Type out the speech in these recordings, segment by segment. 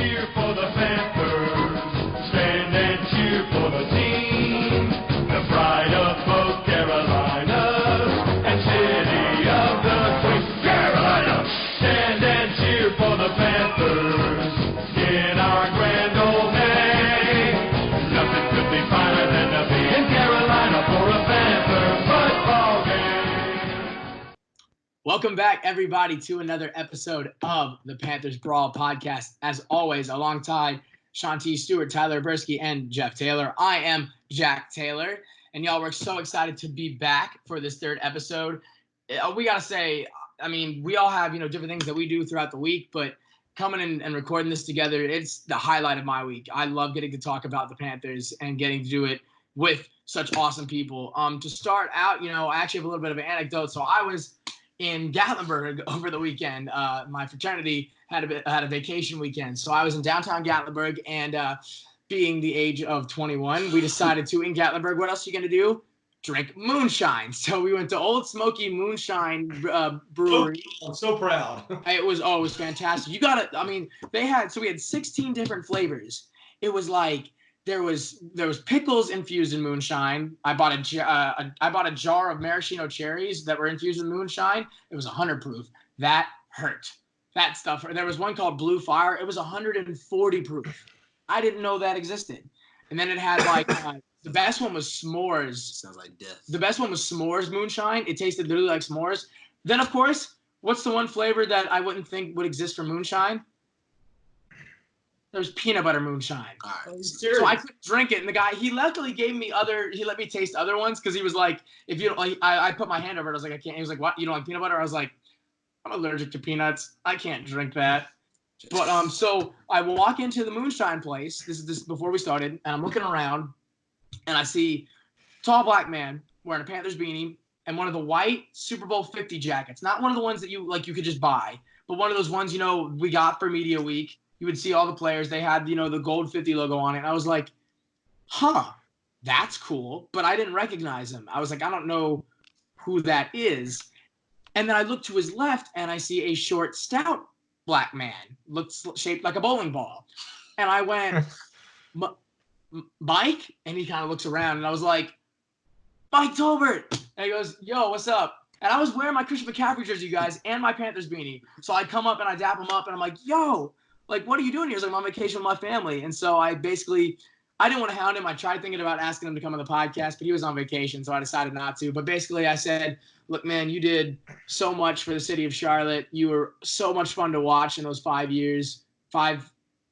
cheer for the Panthers. Stand and cheer for the team. The pride of both Carolinas and city of the Queen. Carolina! Stand and cheer for the Panthers. In our grand old name. Nothing could be finer than to be in Carolina for a Panther football game. Welcome back, everybody, to another episode of the Panthers Brawl podcast. As always, alongside Shanti Stewart, Tyler Bursky, and Jeff Taylor. I am Jack Taylor, and y'all, we're so excited to be back for this third episode. We got to say, I mean, we all have, different things that we do throughout the week, but coming in and recording this together, it's the highlight of my week. I love getting to talk about the Panthers and getting to do it with such awesome people. To start out, I actually have a little bit of an anecdote. So I was in Gatlinburg over the weekend. My fraternity had a vacation weekend. So I was in downtown Gatlinburg, and being the age of 21, we decided to, in Gatlinburg, what else are you going to do? Drink moonshine. So we went to Old Smoky Moonshine Brewery. I'm so proud. It was fantastic. We had 16 different flavors. It was like there was pickles infused in moonshine. I bought a jar of maraschino cherries that were infused in moonshine. It was 100 proof. That hurt. That stuff. There was one called Blue Fire. It was 140 proof. I didn't know that existed. And then it had the best one was s'mores. Sounds like death. The best one was s'mores moonshine. It tasted literally like s'mores. Then, of course, what's the one flavor that I wouldn't think would exist for moonshine? There's peanut butter moonshine. All right. So I couldn't drink it. And the guy, he luckily gave me he let me taste other ones because he was like, if you don't like, I put my hand over it. I was like, I can't. He was like, what? You don't like peanut butter? I was like, I'm allergic to peanuts. I can't drink that. But so I walk into the moonshine place. This is before we started, and I'm looking around, and I see tall black man wearing a Panthers beanie and one of the white Super Bowl 50 jackets. Not one of the ones that you could just buy, but one of those ones we got for Media Week. You would see all the players. They had the gold 50 logo on it. And I was like, huh, that's cool. But I didn't recognize him. I was like, I don't know who that is. And then I look to his left, and I see a short, stout black man, looks shaped like a bowling ball. And I went, Mike? And he kind of looks around, and I was like, Mike Tolbert. And he goes, yo, what's up? And I was wearing my Christian McCaffrey jersey, you guys, and my Panthers beanie. So I come up and I dap him up, and I'm like, yo, like, what are you doing here? He's like, I'm on vacation with my family. And so I didn't want to hound him. I tried thinking about asking him to come on the podcast, but he was on vacation, so I decided not to. But basically I said, look, man, you did so much for the city of Charlotte. You were so much fun to watch in those 5 years. 4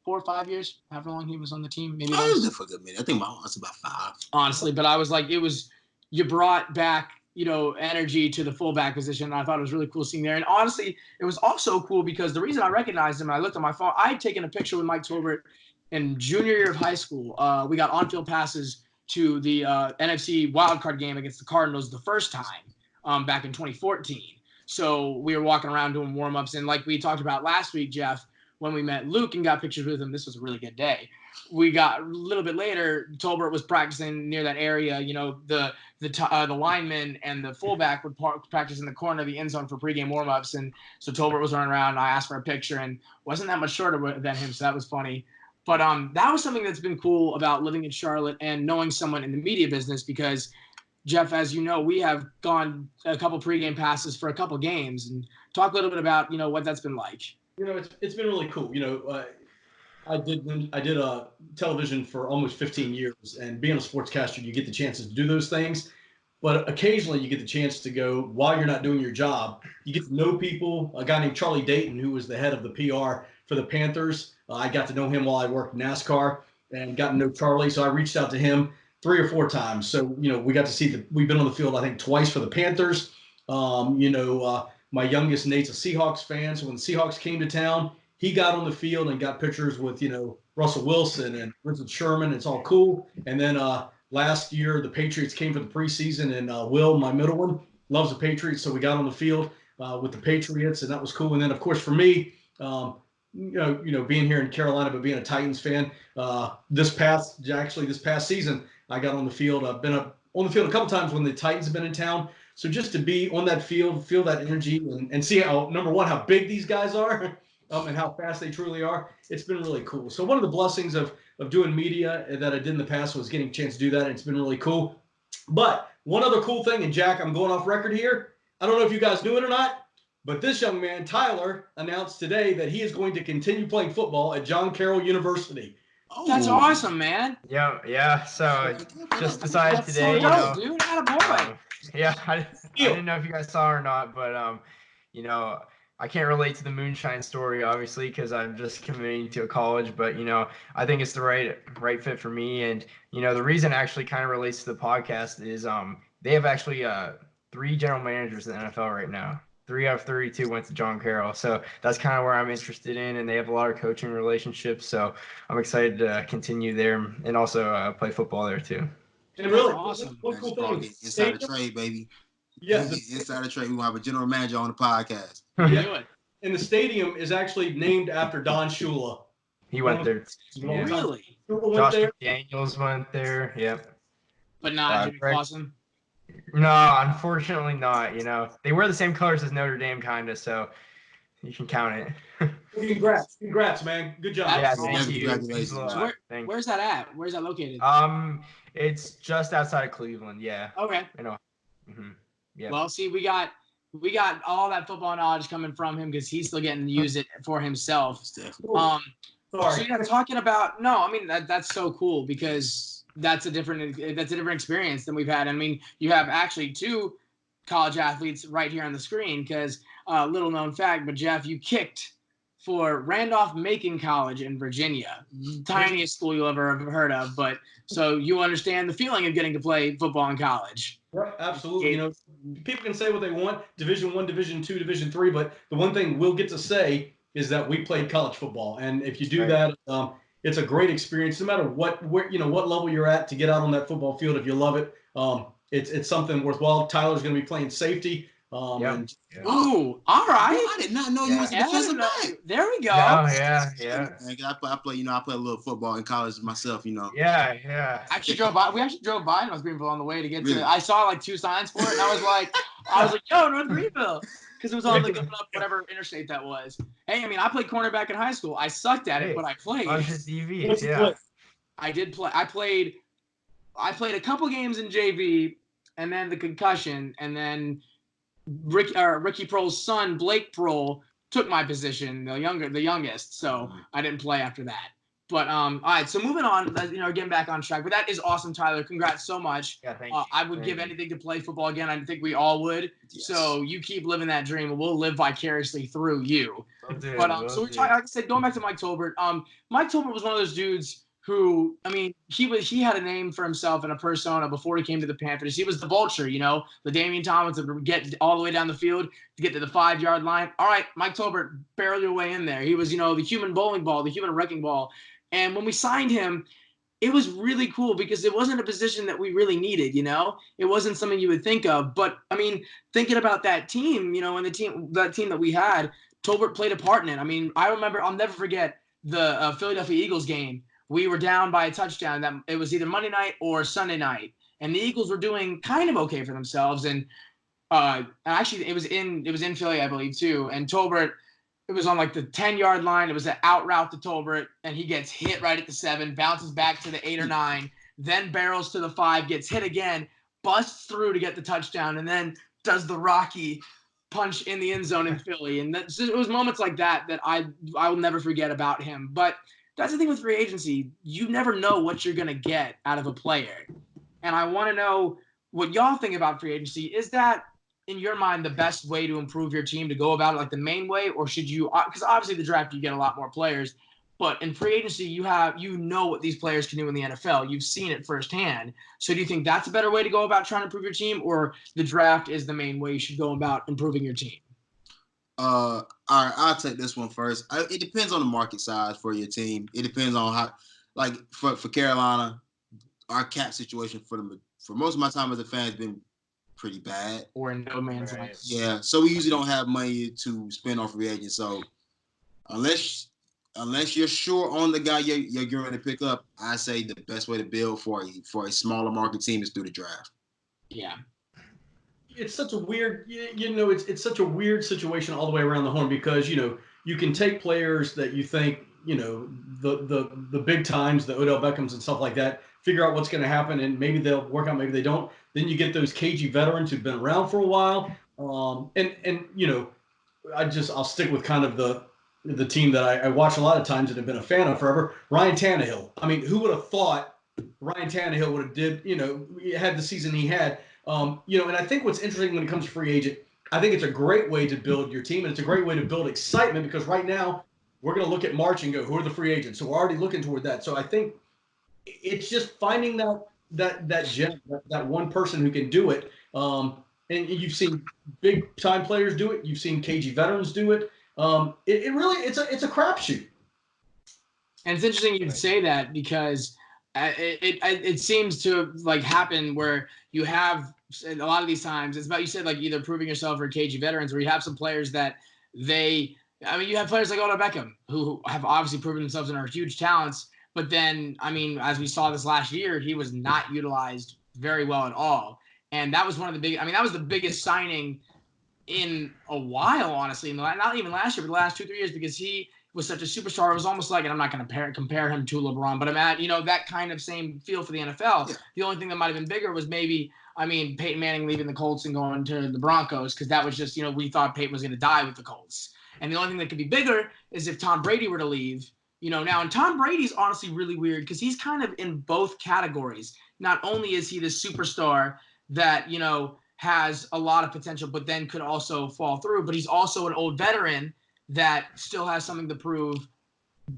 or 5 years, however long he was on the team. Maybe I was there for a good minute. I think my was about 5. Honestly, but I was like, you brought back, energy to the fullback position. And I thought it was really cool seeing there. And honestly, it was also cool because the reason I recognized him, I looked at my phone, I had taken a picture with Mike Tolbert in junior year of high school. We got on-field passes to the NFC wildcard game against the Cardinals the first time back in 2014. So we were walking around doing warm-ups. And like we talked about last week, Jeff, when we met Luke and got pictures with him, this was a really good day. We got a little bit later, Tolbert was practicing near that area. The lineman and the fullback would practice in the corner of the end zone for pregame warmups. And so Tolbert was running around, and I asked for a picture, and wasn't that much shorter than him, so that was funny. But that was something that's been cool about living in Charlotte and knowing someone in the media business because, Jeff, as you know, we have gone a couple pregame passes for a couple games. And talk a little bit about, what that's been like. It's been really cool. I did television for almost 15 years, and being a sportscaster, you get the chances to do those things. But occasionally you get the chance to go while you're not doing your job. You get to know people. A guy named Charlie Dayton, who was the head of the PR for the Panthers. I got to know him while I worked NASCAR and got to know Charlie. So I reached out to him 3 or 4 times. So, we got to see we've been on the field, I think, twice for the Panthers. My youngest, Nate's a Seahawks fan. So when the Seahawks came to town, he got on the field and got pictures with, Russell Wilson and Richard Sherman. It's all cool. And then last year, the Patriots came for the preseason, and Will, my middle one, loves the Patriots. So we got on the field with the Patriots, and that was cool. And then, of course, for me, being here in Carolina, but being a Titans fan, this past season, I got on the field. I've been on the field a couple times when the Titans have been in town. So just to be on that field, feel that energy, and see how, number one, how big these guys are, and how fast they truly are. It's been really cool. So one of the blessings of doing media that I did in the past was getting a chance to do that, and it's been really cool. But one other cool thing, and Jack, I'm going off record here. I don't know if you guys knew it or not, but this young man, Tyler, announced today that he is going to continue playing football at John Carroll University. Oh, That's awesome, man. Yeah. So just decided That's today, so dope, dude. Attaboy. Yeah, I didn't know if you guys saw or not, but I can't relate to the moonshine story obviously because I'm just committing to a college, but I think it's the right fit for me, and the reason it actually kind of relates to the podcast is they have actually 3 general managers in the NFL right now. 3 out of 32 went to John Carroll, so that's kind of where I'm interested in, and they have a lot of coaching relationships, so I'm excited to continue there and also play football there too. And really, awesome. One cool thing is inside the trade, baby. Yeah, inside the trade. We will have a general manager on the podcast. Do it. And the stadium is actually named after Don Shula. He went there. Yeah. Really? Shula went Josh there. McDaniels went there. Yep. But not Jimmy Greg- Clausen. No, unfortunately not. They wear the same colors as Notre Dame, kind of, so you can count it. Congrats, man. Good job. Yeah, Awesome. thank you. Congratulations. Thanks a lot. Thank you. Where's that at? Where's that located? It's just outside of Cleveland. Yeah. Okay. Yeah. Well, see, we got all that football knowledge coming from him because he's still getting to use it for himself. So Sorry. talking about that's so cool because that's a different experience than we've had. I mean, you have actually 2 college athletes right here on the screen because little known fact, but Jeff, you kicked for Randolph-Macon College in Virginia, tiniest school you'll ever have heard of, but so you understand the feeling of getting to play football in college. Right, absolutely. People can say what they want, Division I, Division II, Division III, but the one thing we'll get to say is that we played college football, and if you do that, it's a great experience. No matter what level you're at, to get out on that football field, if you love it, it's something worthwhile. Tyler's going to be playing safety. Ooh, all right. I did not know you was a defensive back. There we go. Oh, yeah. I play a little football in college myself. Yeah. We actually drove by North Greenville on the way to get Really? to. I saw like 2 signs for it, and I was like, yo, North Greenville, because it was on the going up whatever interstate that was. Hey, I mean, I played cornerback in high school. I sucked at it, but I played. On his DV, yeah. I did play. I played a couple games in JV, and then the concussion, and then Ricky Prohl's son, Blake Prohl, took my position, the youngest. So I didn't play after that. But all right, so moving on, getting back on track. But that is awesome, Tyler. Congrats so much. Yeah, thank you. I would give anything to play football again. I think we all would. Yes. So you keep living that dream, and we'll live vicariously through you. Will But so we're talking. Like I said, going back to Mike Tolbert. Mike Tolbert was one of those dudes who, I mean, he had a name for himself and a persona before he came to the Panthers. He was the vulture, the Damian Thomas that would get all the way down the field to get to the 5-yard line. All right, Mike Tolbert barreled your way in there. He was, the human bowling ball, the human wrecking ball. And when we signed him, it was really cool because it wasn't a position that we really needed, It wasn't something you would think of. But, I mean, thinking about that team, and that team that we had, Tolbert played a part in it. I mean, I'll never forget the Philadelphia Eagles game. We were down by a touchdown. That it was either Monday night or Sunday night, and the Eagles were doing kind of okay for themselves. And actually, it was in Philly, I believe, too. And Tolbert, it was on like the 10-yard line. It was an out route to Tolbert, and he gets hit right at the 7, bounces back to the 8 or 9, then barrels to the 5, gets hit again, busts through to get the touchdown, and then does the Rocky punch in the end zone in Philly. And it was moments like that I will never forget about him. But that's the thing with free agency. You never know what you're going to get out of a player. And I want to know what y'all think about free agency. Is that, in your mind, the best way to improve your team, to go about it like the main way? Or should you – because obviously the draft, you get a lot more players. But in free agency, you know what these players can do in the NFL. You've seen it firsthand. So do you think that's a better way to go about trying to improve your team, or the draft is the main way you should go about improving your team? All right, I'll take this one first. It depends on the market size for your team. It depends on how, like for Carolina, our cap situation for most of my time as a fan has been pretty bad. Or in no man's land. Yeah, so we usually don't have money to spend on free agents. So unless you're sure on the guy you're going to pick up, I say the best way to build for a smaller market team is through the draft. Yeah. It's such a weird, it's such a weird situation all the way around the horn because, you can take players that you think, the big times, the Odell Beckhams and stuff like that, figure out what's going to happen, and maybe they'll work out, maybe they don't. Then you get those cagey veterans who've been around for a while. I'll stick with kind of the team that I watch a lot of times and have been a fan of forever, Ryan Tannehill. I mean, who would have thought Ryan Tannehill would have had the season he had? And I think what's interesting when it comes to free agent, I think it's a great way to build your team, and it's a great way to build excitement, because right now we're going to look at March and go, who are the free agents? So we're already looking toward that. So I think it's just finding that gem, that one person who can do it. And you've seen big time players do it. You've seen cagey veterans do it. It's a crapshoot. And it's interesting you say that, because it seems to like happen where you have a lot of these times. It's about, you said, like either proving yourself or cagey veterans, where you have some players that you have players like Odell Beckham who have obviously proven themselves and are huge talents. But then, as we saw this last year, he was not utilized very well at all. And that was that was the biggest signing in a while, honestly. Not even last year, but the last 2-3 years, because he was such a superstar. It was almost like, and I'm not going to compare him to LeBron, but I'm at, that kind of same feel for the NFL. Yeah. The only thing that might have been bigger was maybe, Peyton Manning leaving the Colts and going to the Broncos, because that was just, we thought Peyton was going to die with the Colts. And the only thing that could be bigger is if Tom Brady were to leave. Now, and Tom Brady's honestly really weird, because he's kind of in both categories. Not only is he the superstar that, has a lot of potential, but then could also fall through, but he's also an old veteran that still has something to prove,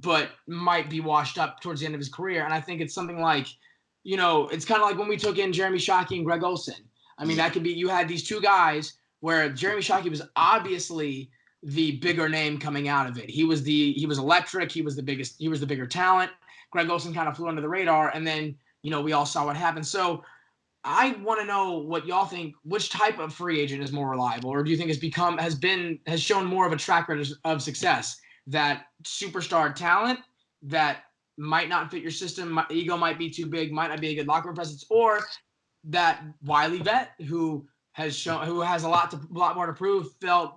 but might be washed up towards the end of his career. And I think it's something like, it's kind of like when we took in Jeremy Shockey and Greg Olsen. That could be, you had these two guys where Jeremy Shockey was obviously the bigger name coming out of it. He was electric. He was the bigger talent. Greg Olsen kind of flew under the radar, and then, we all saw what happened. So I want to know what y'all think. Which type of free agent is more reliable, or do you think has shown more of a track record of success? That superstar talent that might not fit your system, ego might be too big, might not be a good locker room presence, or that wily vet who has a lot more to prove, felt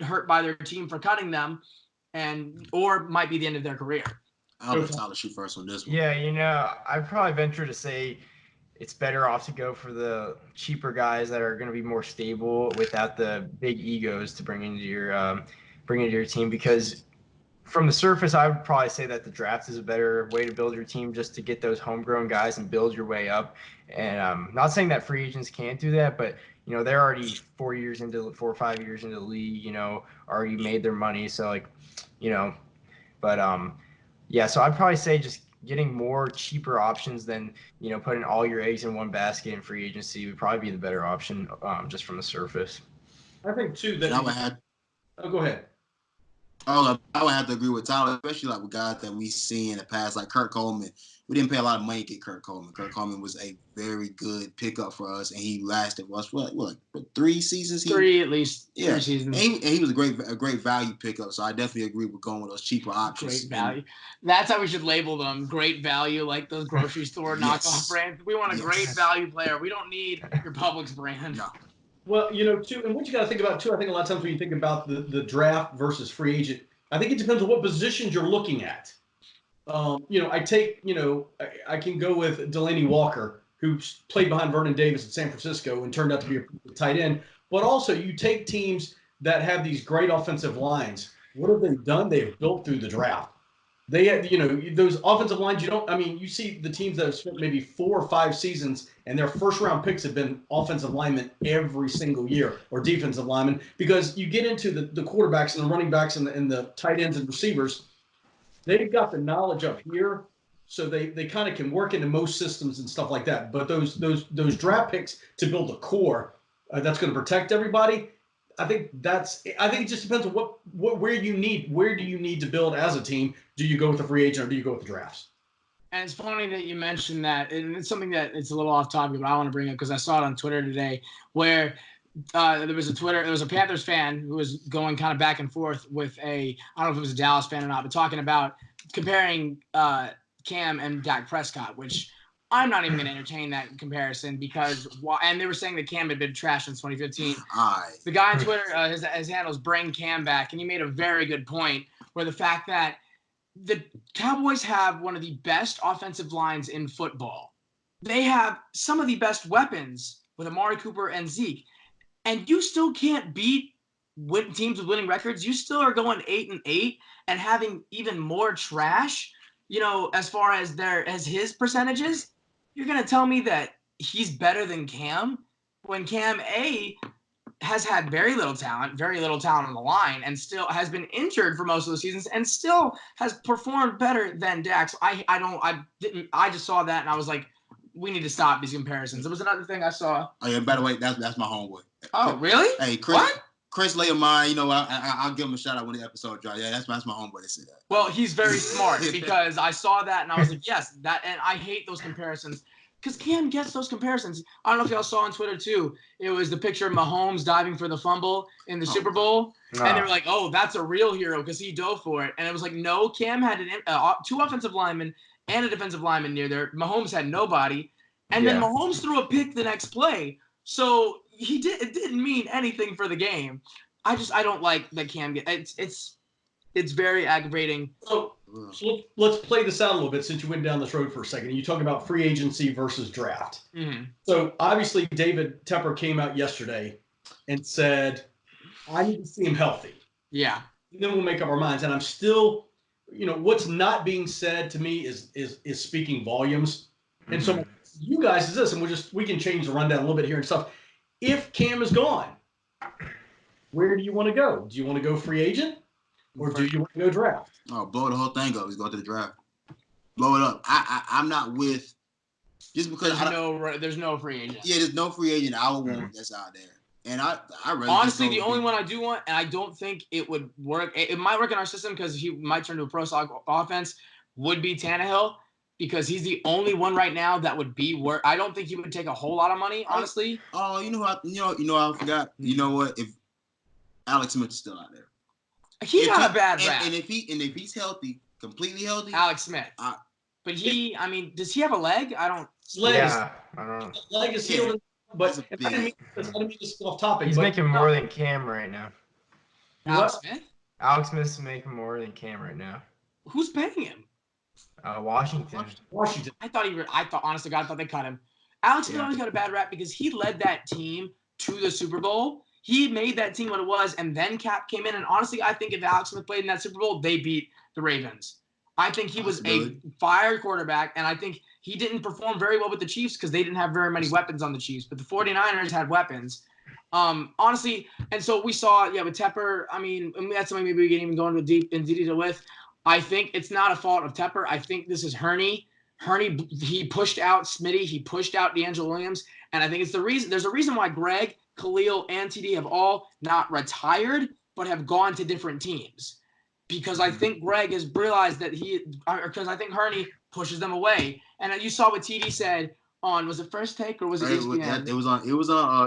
hurt by their team for cutting them, or might be the end of their career. I'll let Tyler shoot first on this one. Yeah, I'd probably venture to say it's better off to go for the cheaper guys that are going to be more stable without the big egos to bring into your team. Because from the surface, I would probably say that the draft is a better way to build your team, just to get those homegrown guys and build your way up. And not saying that free agents can't do that, but they're already 4 or 5 years into the league, already made their money. So so I'd probably say just getting more cheaper options than, putting all your eggs in one basket in free agency would probably be the better option, just from the surface. I think too that go ahead. I would have to agree with Tyler, especially like with guys that we see in the past, like Kurt Coleman. We didn't pay a lot of money to get Kurt Coleman. Kurt Coleman was a very good pickup for us, and he lasted what 3 seasons? 3 at least. Yeah, 3 seasons. And he was a great value pickup. So I definitely agree with going with those cheaper options. Great value. That's how we should label them. Great value, like those grocery store knockoff brands. We want a great value player. We don't need your Publix brand. No. Well, too, and what you got to think about too, I think a lot of times when you think about the draft versus free agent, I think it depends on what positions you're looking at. I can go with Delaney Walker, who played behind Vernon Davis at San Francisco and turned out to be a tight end. But also, you take teams that have these great offensive lines. What have they done? They have built through the draft. They had, those offensive lines, you see the teams that have spent maybe 4 or 5 seasons and their first round picks have been offensive linemen every single year, or defensive linemen, because you get into the quarterbacks and the running backs and the tight ends and receivers, they've got the knowledge up here, so they kind of can work into most systems and stuff like that. But those draft picks to build a core that's going to protect everybody, I think it just depends on where do you need to build as a team. Do you go with the free agent or do you go with the drafts? And it's funny that you mentioned that, and it's something that it's a little off topic, but I want to bring up because I saw it on Twitter today, where there was a Panthers fan who was going kind of back and forth with I don't know if it was a Dallas fan or not, but talking about comparing Cam and Dak Prescott, which I'm not even going to entertain that comparison because and they were saying that Cam had been trash since 2015. The guy on Twitter, his handle is Bring Cam Back, and he made a very good point where the fact that the Cowboys have one of the best offensive lines in football. They have some of the best weapons with Amari Cooper and Zeke, and you still can't beat teams with winning records. You still are going 8-8 and having even more trash, as far as his percentages. You're going to tell me that he's better than Cam when Cam has had very little talent on the line, and still has been injured for most of the seasons and still has performed better than Dak. So I just saw that and I was like, we need to stop these comparisons. There was another thing I saw. Oh yeah, by the way, that's my homeboy. Oh, really? Hey, Chris Layamine, I'll give him a shout out when the episode drops. Yeah, that's my homeboy that said that. Well, he's very smart because I saw that and I was like, yes, that, and I hate those comparisons because Cam gets those comparisons. I don't know if y'all saw on Twitter too. It was the picture of Mahomes diving for the fumble in the Super Bowl, and they were like, "Oh, that's a real hero because he dove for it." And it was like, no, Cam had two offensive linemen and a defensive lineman near there. Mahomes had nobody, and then Mahomes threw a pick the next play. So it didn't mean anything for the game. I don't like that Cam it's very aggravating. So let's play this out a little bit since you went down this road for a second. You talk about free agency versus draft. Mm-hmm. So obviously David Tepper came out yesterday and said, I need to see him healthy. Yeah. And then we'll make up our minds. And I'm still, what's not being said to me is speaking volumes. Mm-hmm. And so you guys is this, and we can change the rundown a little bit here and stuff. If Cam is gone, where do you want to go? Do you want to go free agent? Or do you want to go draft? Oh, blow the whole thing up. He's going to the draft. Blow it up. I'm not with just because there's no free agent. Yeah, there's no free agent I would want that's out there. And I really honestly the only one I do want, and I don't think it would work. It might work in our system because he might turn to a pro style offense. Would be Tannehill because he's the only one right now that would be work. I don't think he would take a whole lot of money, honestly. Oh, you know what? I forgot. You know what? If Alex Smith is still out there. He got a bad rap. And if he's healthy, completely healthy, Alex Smith. But does he have a leg? I don't. I don't know. Leg is healed, but I didn't mean to go off topic. He's making more than Cam right now. Alex Smith? Alex Smith's making more than Cam right now. Who's paying him? Washington. I thought honest to God, I thought they cut him. Alex Smith always got a bad rap because he led that team to the Super Bowl. He made that team what it was, and then Cap came in. And honestly, I think if Alex Smith played in that Super Bowl, they beat the Ravens. I think he was a fire quarterback, and I think he didn't perform very well with the Chiefs because they didn't have very many weapons on the Chiefs. But the 49ers had weapons. Honestly, and so we saw, with Tepper, and that's something maybe we can even go into deep detail with. I think it's not a fault of Tepper. I think this is Hurney. He pushed out Smitty. He pushed out D'Angelo Williams. And I think it's the reason. There's a reason why Greg, Khalil, and TD have all not retired, but have gone to different teams. Because I think Greg has realized that because I think Hurney pushes them away. And you saw what TD said on, was it First Take or was it ESPN? It was on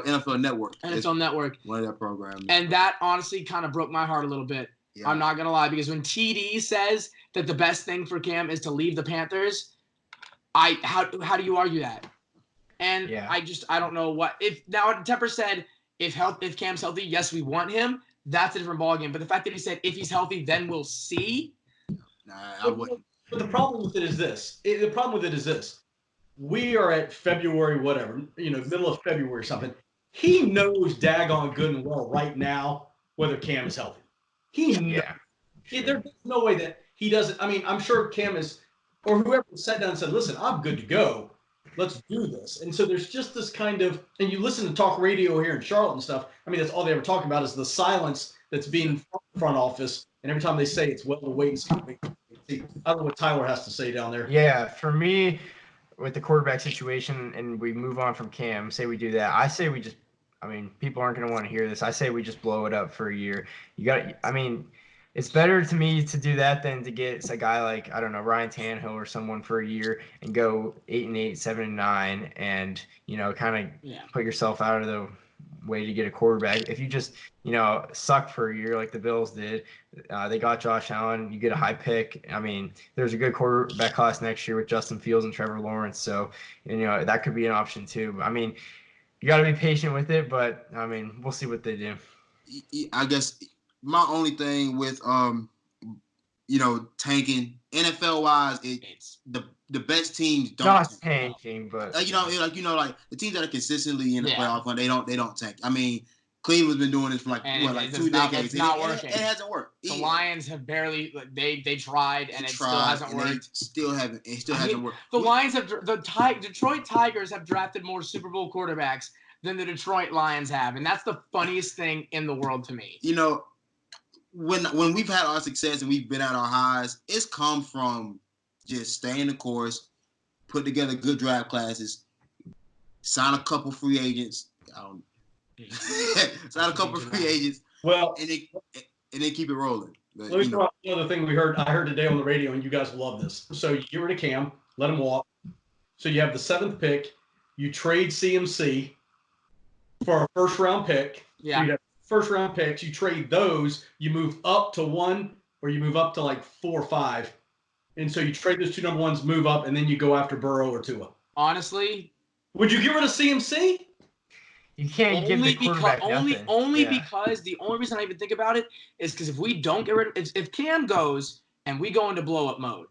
NFL Network. NFL Network. One of their programs. And that honestly kind of broke my heart a little bit. Yeah. I'm not going to lie, because when TD says that the best thing for Cam is to leave the Panthers, how do you argue that? And I don't know what if now Tepper said if Cam's healthy, yes, we want him. That's a different ballgame. But the fact that he said if he's healthy, then we'll see. Nah, I wouldn't. But the problem with it is this. We are at February, whatever, middle of February or something. He knows daggone good and well right now whether Cam is healthy. There's no way that he doesn't. I'm sure Cam is, or whoever sat down and said, listen, I'm good to go. Let's do this. And so there's just this kind of, and you listen to talk radio here in Charlotte and stuff. That's all they ever talk about is the silence that's being front office. And every time they say it's well to wait and see. I don't know what Tyler has to say down there. Yeah, for me, with the quarterback situation, and we move on from Cam, say we do that. I say we just, people aren't going to want to hear this. I say we just blow it up for a year. It's better to me to do that than to get a guy like, I don't know, Ryan Tannehill or someone for a year and go 8-8, 7-9, and kind of put yourself out of the way to get a quarterback. If you just, suck for a year like the Bills did, they got Josh Allen, you get a high pick. I mean, there's a good quarterback class next year with Justin Fields and Trevor Lawrence. So, that could be an option too. I mean, you got to be patient with it, but I mean, we'll see what they do. I guess my only thing with tanking NFL wise, it's the best teams don't not tanking, but like the teams that are consistently in the playoff hunt, they don't tank. I mean, Cleveland's been doing this for like 2 decades. It's not working. It hasn't worked. The Lions have barely they tried and it still hasn't worked. It still hasn't worked. The Lions Detroit Tigers have drafted more Super Bowl quarterbacks than the Detroit Lions have, and that's the funniest thing in the world to me. When we've had our success and we've been at our highs, it's come from just staying the course, put together good draft classes, sign a couple free agents. Sign a couple free agents. Well, and then keep it rolling. But, let me throw out another thing I heard today on the radio, and you guys will love this. So you get rid of Cam, let him walk. So you have the 7th pick. You trade CMC for a first-round pick. Yeah. So you have first-round picks. You trade those. You move up to 1, or you move up to like 4 or 5. And so you trade those 2 number 1s, move up, and then you go after Burrow or Tua. Honestly, would you get rid of CMC? You can't give the quarterback nothing. Only because the only reason I even think about it is because if we don't get rid of if Cam goes and we go into blow-up mode,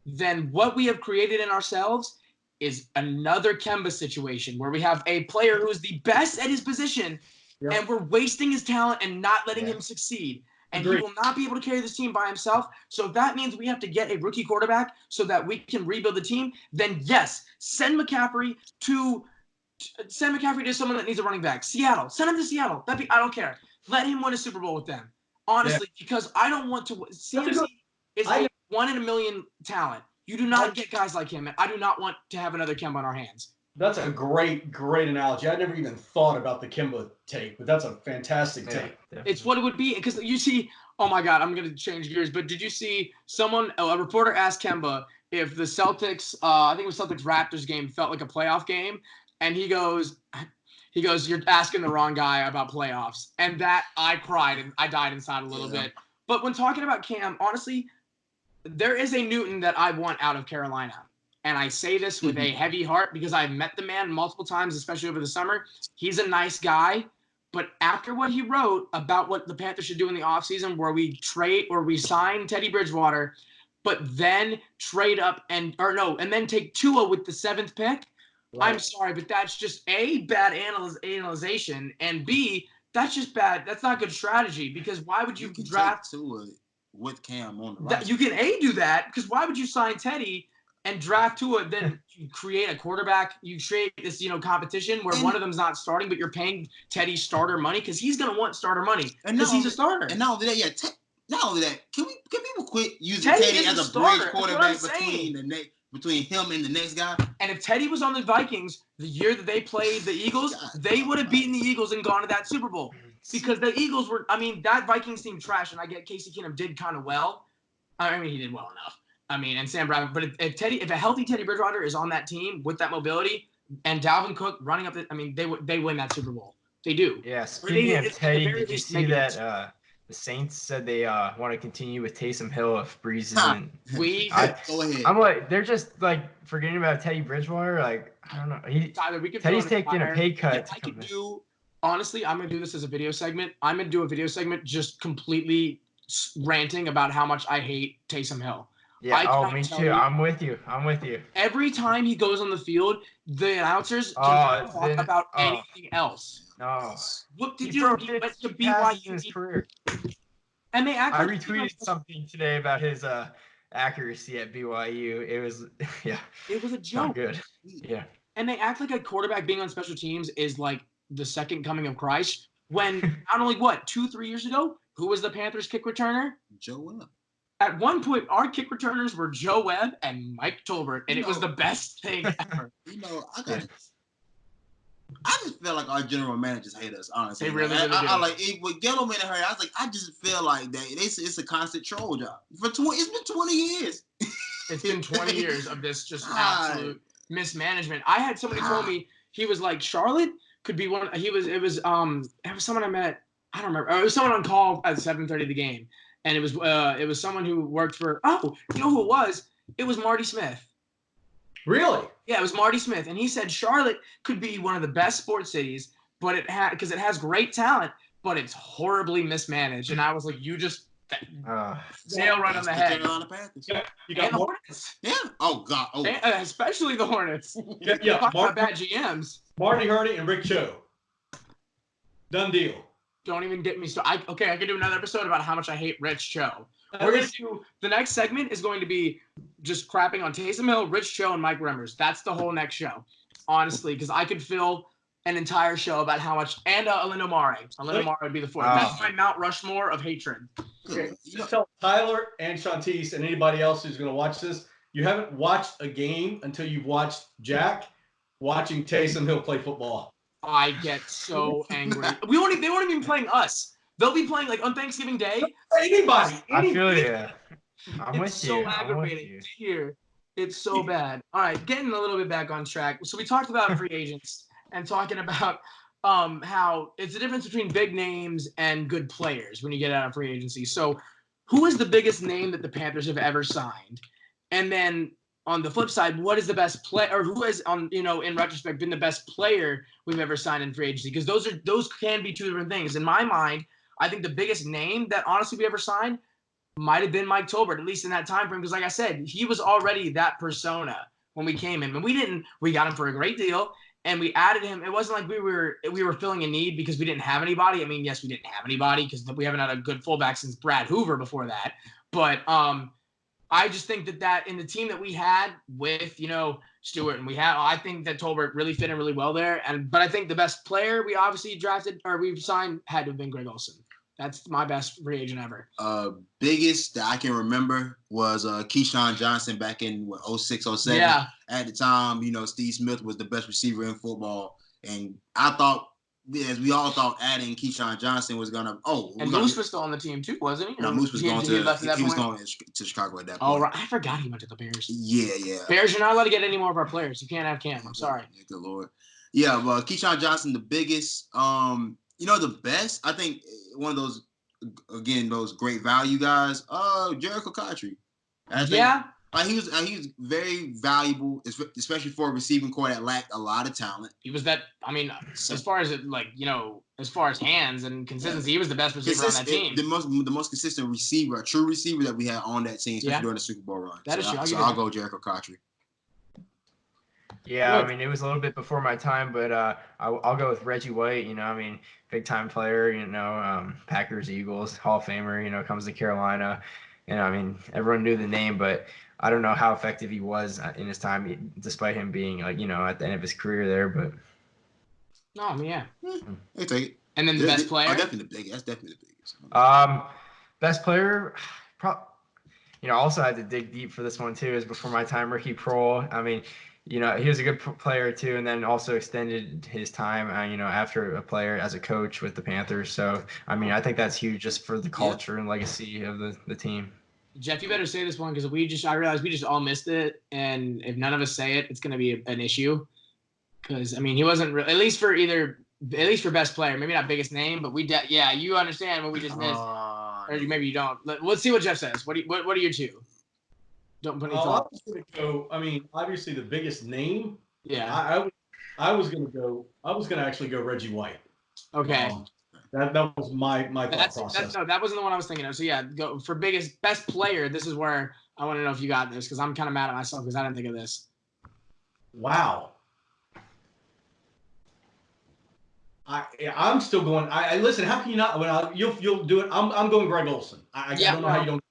then what we have created in ourselves is another Kemba situation where we have a player who is the best at his position, and we're wasting his talent and not letting him succeed. And he will not be able to carry this team by himself. So if that means we have to get a rookie quarterback so that we can rebuild the team, then yes, send McCaffrey to someone that needs a running back. Seattle. Send him to Seattle. I don't care. Let him win a Super Bowl with them. Honestly, because I don't want to. CMC is a 1 in a million talent. You do not get guys like him, and I do not want to have another Kemba on our hands. That's a great analogy. I never even thought about the Kemba take, but that's a fantastic take. It's what it would be, because you see, oh my God, I'm going to change gears, but did you see a reporter asked Kemba if the Celtics, I think it was Celtics-Raptors game, felt like a playoff game, and he goes, you're asking the wrong guy about playoffs. And that, I cried, and I died inside a little bit. But when talking about Cam, honestly, there is a Newton that I want out of Carolina. And I say this with a heavy heart because I've met the man multiple times, especially over the summer. He's a nice guy. But after what he wrote about what the Panthers should do in the offseason, where we sign Teddy Bridgewater, but then trade up and then take Tua with the 7th pick. Right. I'm sorry, but that's just A, bad analyzation, and B, that's just bad. That's not good strategy, because why would you draft Tua with Cam on the roster? You can do that, because why would you sign Teddy and draft Tua, then you create a quarterback, you create this, competition where one of them's not starting, but you're paying Teddy starter money, because he's going to want starter money because he's a starter. And not only that, not only that, can people quit using Teddy as a bridge quarterback between him and the next guy? And if Teddy was on the Vikings the year that they played the Eagles, they would have beaten the Eagles and gone to that Super Bowl, because the Eagles were, that Vikings team trash, and I get Casey Keenum did kind of well. He did well enough. And Sam Bradford. But if a healthy Teddy Bridgewater is on that team with that mobility, and Dalvin Cook running up, they win that Super Bowl. They do. Yeah. Speaking of Teddy, did you see that the Saints said they want to continue with Taysom Hill if Breeze isn't? Go ahead. I'm like, they're just like forgetting about Teddy Bridgewater. Like, I don't know. Teddy's taking a pay cut. Honestly, I'm gonna do this as a video segment. I'm gonna do a video segment just completely ranting about how much I hate Taysom Hill. Yeah, me too. I'm with you. Every time he goes on the field, the announcers talk about anything else. No. What did you do? He went to BYU. And they act I retweeted something today about his accuracy at BYU. It was, it was a joke. Not good. Yeah. And they act like a quarterback being on special teams is like the second coming of Christ. When not only 2-3 years ago, who was the Panthers kick returner? Joe Webb. At one point, our kick returners were Joe Webb and Mike Tolbert, and it was the best thing ever. I just feel like our general managers hate us, honestly. They really do. With Gettleman and her, I was like, I just feel like that it's a constant troll job. It's been 20 years. It's been 20 years of this just absolute mismanagement. I had somebody told me, he was like, Charlotte, could be one. It was someone I met. I don't remember. It was someone on call at 7:30 the game, and it was someone who worked for. Oh, you know who it was? It was Marty Smith. Really? Yeah, it was Marty Smith, and he said Charlotte could be one of the best sports cities, but because it has great talent, but it's horribly mismanaged. And I was like, you just nail right on the head. Carolina Panthers. Yeah, you And got the Mar- Hornets. Yeah. Oh God. Oh. Especially the Hornets. yeah, Talk about bad GMs. Marty Hurney and Rick Cho. Done deal. Don't even get me started. I could do another episode about how much I hate Rich Cho. We're going to do – the next segment is going to be just crapping on Taysom Hill, Rich Cho, and Mike Remmers. That's the whole next show, honestly, because I could fill an entire show about how much – and Alindo Mare. Alindo Mare would be the fourth. That's my Mount Rushmore of hatred. Okay, just tell Tyler and Shantice and anybody else who's going to watch this, you haven't watched a game until you've watched Jack watching Taysom Hill play football. I get so angry. They won't even be playing us. They'll be playing like on Thanksgiving Day. Anybody. I feel you. I'm with you. It's so aggravating to hear. It's so bad. All right, getting a little bit back on track. So we talked about free agents and talking about how it's the difference between big names and good players when you get out of free agency. So who is the biggest name that the Panthers have ever signed? And then on the flip side, what is the best player, or who has, in retrospect, been the best player we've ever signed in free agency? Because those can be two different things. In my mind, I think the biggest name that honestly we ever signed might have been Mike Tolbert, at least in that time frame. Because like I said, he was already that persona when we came in. And we got him for a great deal, and we added him. It wasn't like we were filling a need because we didn't have anybody. I mean, yes, we didn't have anybody because we haven't had a good fullback since Brad Hoover before that. But I just think that in the team that we had with, Stewart, and I think that Tolbert really fit in really well there. But I think the best player we obviously drafted or we've signed had to have been Greg Olsen. That's my best free agent ever. Biggest that I can remember was Keyshawn Johnson back in 06, 07. Yeah. At the time, Steve Smith was the best receiver in football. And I thought, as we all thought, adding Keyshawn Johnson was gonna. And Moose was still on the team too, wasn't he? No, Moose was going to Chicago at that point. Oh, right. I forgot he went to the Bears. Yeah. Bears, you're not allowed to get any more of our players. You can't have Cam. I'm sorry. Good Lord. Yeah, but Keyshawn Johnson, the biggest. The best. I think one of those, again, those great value guys. Jericho Cotchery. He was very valuable, especially for a receiving core that lacked a lot of talent. He was that. I mean, as far as as far as hands and consistency, he was the best receiver on that team. The most consistent receiver, a true receiver that we had on that team, especially during the Super Bowl run. That is true. I'll go Jericho Cotchery. Yeah, I mean, it was a little bit before my time, but I'll go with Reggie White. Big time player. Packers, Eagles, Hall of Famer. Comes to Carolina. Everyone knew the name, but I don't know how effective he was in his time, despite him being at the end of his career there. But yeah. I take it. And then the best player. That's definitely the biggest. Best player. Also had to dig deep for this one too. Is before my time, Ricky Prohl. I mean, he was a good player too, and then also extended his time, after a player as a coach with the Panthers. So, I mean, I think that's huge just for the culture and legacy of the team. Jeff, you better say this one because I realized we just all missed it, and if none of us say it, it's going to be an issue. Because he wasn't at least for best player, maybe not biggest name, but you understand what we just missed, or maybe you don't. Let's see what Jeff says. What are your two? Don't put any thought. I was going to go. Obviously the biggest name. Yeah. I was going to actually go Reggie White. Okay. That was my thought process. That wasn't the one I was thinking of. So yeah, go for best player. This is where I want to know if you got this because I'm kind of mad at myself because I didn't think of this. Wow. I'm still going. I listen. How can you not? You'll do it. I'm going Greg Olsen. I don't know how you don't.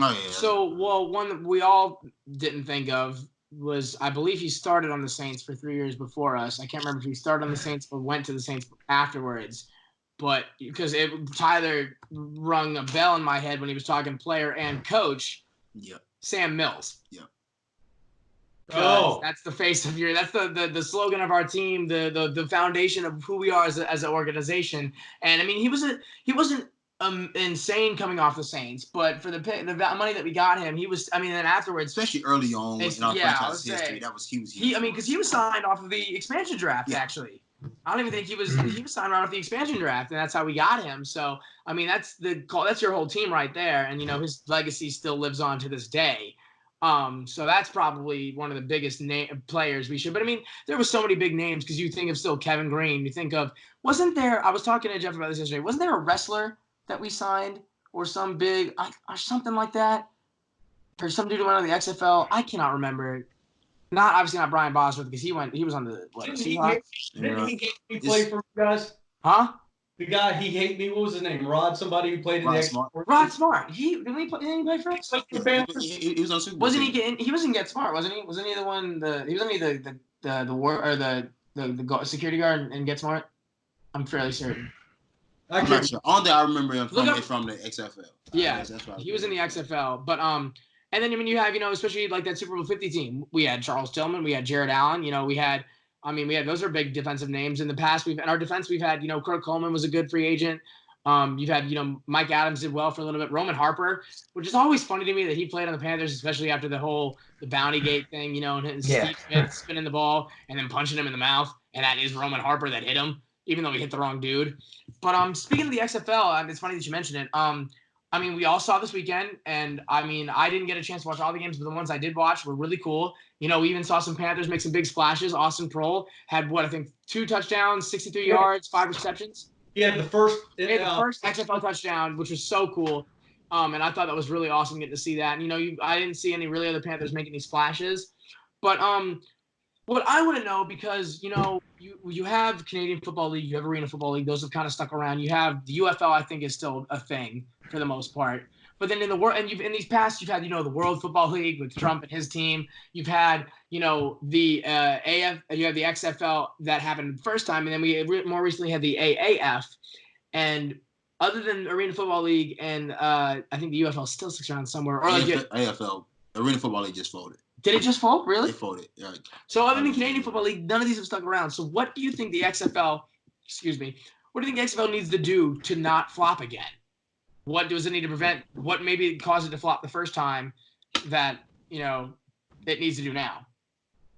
Oh yeah. So one that we all didn't think of was I believe he started on the Saints for 3 years before us. I can't remember if he started on the Saints or went to the Saints afterwards. But because Tyler rung a bell in my head when he was talking player and coach. Yep. Sam Mills. Yep. Oh, that's the face of that's the slogan of our team, the foundation of who we are as an organization. And I mean, he wasn't insane coming off the Saints, but for the money that we got him, he was. I mean, then afterwards, especially early on in our franchise history, he was. because he was signed off of the expansion draft actually. I don't even think he was signed right off the expansion draft, and that's how we got him. So I mean, that's your whole team right there, and his legacy still lives on to this day. So that's probably one of the biggest players we should. But I mean, there was so many big names because you think of still Kevin Green. You think of wasn't there? I was talking to Jeff about this yesterday. Wasn't there a wrestler that we signed or some big or something like that, or some dude who went on the XFL? I cannot remember. Not obviously not Brian Bosworth because he was on the Seahawks. Didn't he play for you guys? Huh? The guy he hate me. What was his name? Rod. Somebody who played in the Smart. Rod Smart. Didn't he play for us? He was on Super Bowl. Wasn't he getting? He was in Get Smart, wasn't he? Wasn't he the one? He wasn't he the war or the security guard in Get Smart? I'm fairly certain. I'm not sure. All that I remember him from the XFL. Yeah, that's right. He was in the XFL, but and then you have especially like that Super Bowl 50 team. We had Charles Tillman, we had Jared Allen. We had those are big defensive names in the past. In our defense, we've had Kurt Coleman was a good free agent. You've had Mike Adams did well for a little bit. Roman Harper, which is always funny to me that he played on the Panthers, especially after the Bounty Gate thing, and Steve Smith spinning the ball and then punching him in the mouth, and that is Roman Harper that hit him, even though he hit the wrong dude. But speaking of the XFL, it's funny that you mentioned it. We all saw this weekend, and I didn't get a chance to watch all the games, but the ones I did watch were really cool. We even saw some Panthers make some big splashes. Austin Proehl had 2 touchdowns, 63 yards, 5 receptions. He had the first XFL touchdown, which was so cool. And I thought that was really awesome getting to see that. And, I didn't see any really other Panthers making these splashes. But what I want to know, because, you have Canadian Football League, you have Arena Football League. Those have kind of stuck around. You have the UFL, I think, is still a thing for the most part. But then in the world, and in these past, you've had, the World Football League with Trump and his team. You've had, the AF, you have the XFL that happened the first time, and then we more recently had the AAF. And other than Arena Football League and I think the UFL still sticks around somewhere. Or AFL, Arena Football League just folded. Did it just fold? Really? It folded. Yeah. So other than Canadian Football League, none of these have stuck around. So what do you think the XFL, what do you think the XFL needs to do to not flop again? What does it need to prevent? What maybe caused it to flop the first time that, it needs to do now?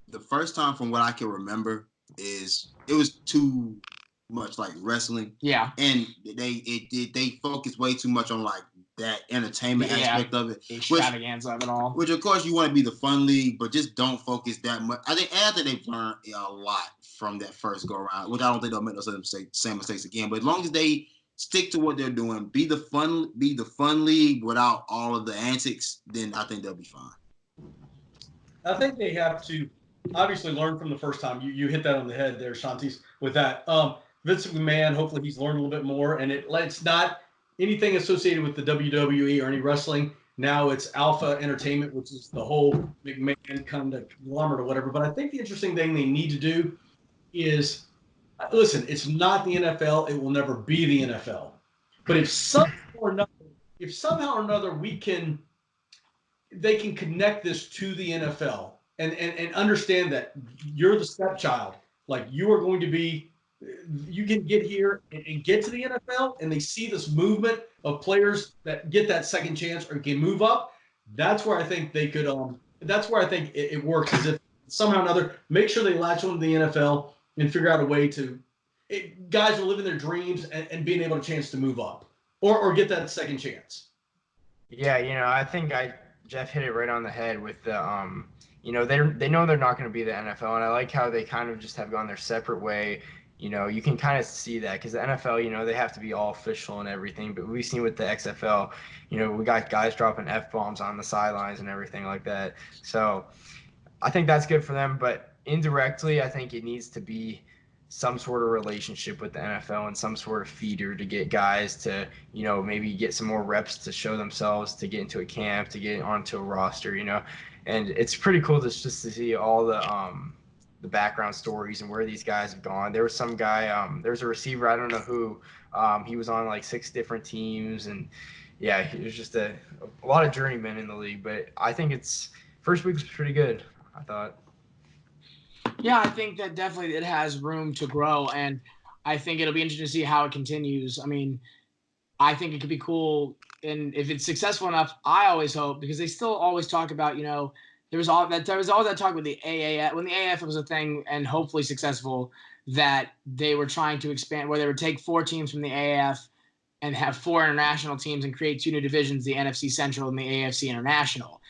The first time from what I can remember is it was too much like wrestling. Yeah. And they focused way too much on like that entertainment aspect of it. The extravaganza of it all. Which of course you want to be the fun league, but just don't focus that much. I think they've learned a lot from that first go around, which I don't think they'll make those same mistakes again. But as long as they stick to what they're doing, be the fun league without all of the antics, then I think they'll be fine. I think they have to obviously learn from the first time. You hit that on the head there, Shantis, with that. Vince McMahon, hopefully he's learned a little bit more, and it's not anything associated with the WWE or any wrestling. Now it's Alpha Entertainment, which is the whole McMahon kind of conglomerate or whatever. But I think the interesting thing they need to do is, listen, it's not the NFL. It will never be the NFL. But if somehow or another they can connect this to the NFL and understand that you're the stepchild. Like you are going to be, you can get here and get to the NFL, and they see this movement of players that get that second chance or can move up. That's where I think they could. That's where I think it works. Is if somehow or another make sure they latch on to the NFL and figure out a way to. Guys are living their dreams and being able to chance to move up or get that second chance. Yeah, I think Jeff hit it right on the head with the they know they're not going to be the NFL, and I like how they kind of just have gone their separate way. You can kind of see that because the NFL, they have to be all official and everything. But we've seen with the XFL, we got guys dropping F-bombs on the sidelines and everything like that. So I think that's good for them. But indirectly, I think it needs to be some sort of relationship with the NFL and some sort of feeder to get guys to, maybe get some more reps to show themselves, to get into a camp, to get onto a roster, And it's pretty cool just to see all the background stories and where these guys have gone. There was some guy, there's a receiver, I don't know who, he was on like 6 different teams, and yeah, he was just a lot of journeymen in the league. But I think first week was pretty good, I thought. Yeah, I think that definitely it has room to grow, and I think it'll be interesting to see how it continues. I think it could be cool, and if it's successful enough, I always hope, because they still always talk about, there was all that talk with the AAF when the AAF was a thing and hopefully successful. that they were trying to expand, where they would take 4 teams from the AAF and have 4 international teams and create 2 new divisions, the NFC Central and the AFC International.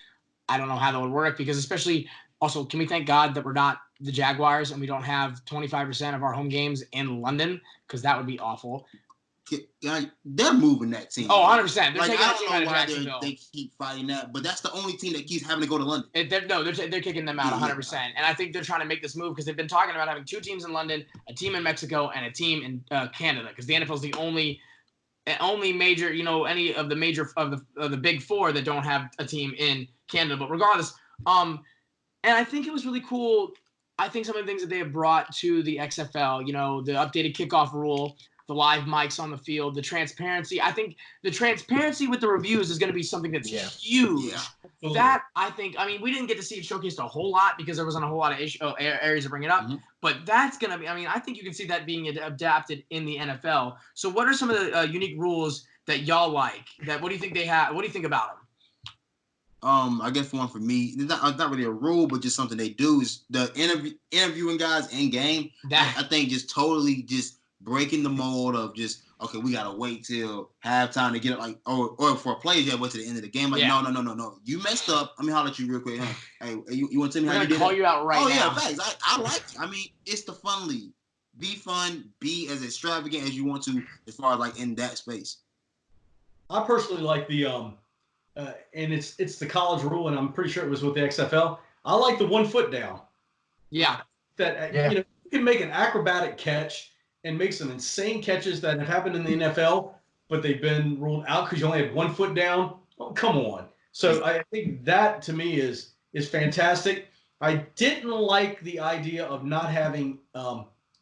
I don't know how that would work, because especially also, can we thank God that we're not the Jaguars and we don't have 25% of our home games in London, because that would be awful. Yeah, they're moving that team. Oh, 100%. They're like, taking I that team out don't of know why Jacksonville. they keep fighting that, but that's the only team that keeps having to go to London. They're kicking them out 100%. And I think they're trying to make this move because they've been talking about having 2 teams in London, a team in Mexico, and a team in Canada, because the NFL is the only major, any of the major of the big 4 that don't have a team in Canada. But regardless, and I think it was really cool. I think some of the things that they have brought to the XFL, the updated kickoff rule, the live mics on the field, the transparency. I think the transparency with the reviews is going to be something that's huge. Yeah. That, we didn't get to see it showcased a whole lot because there wasn't a whole lot of areas to bring it up. Mm-hmm. But that's going to be, I think you can see that being adapted in the NFL. So what are some of the unique rules that y'all like? What do you think they have? What do you think about them? I guess one for me, it's not really a rule, but just something they do is the interviewing guys in game. I think just totally just breaking the mold of just, okay, we gotta wait till halftime to get it, or for a player you gotta wait to the end of the game. No. You messed up. Let me holler at you real quick. Hey, you want to tell me how you did it? Call you out right now. Oh yeah, facts. I like it. It's the fun league. Be fun. Be as extravagant as you want to, as far as in that space. I personally like the and it's the college rule, and I'm pretty sure it was with the XFL. I like the 1 foot down. Yeah. You can make an acrobatic catch and make some insane catches that have happened in the NFL, but they've been ruled out because you only had 1 foot down. Oh, come on. So I think that to me is fantastic. I didn't like the idea of not having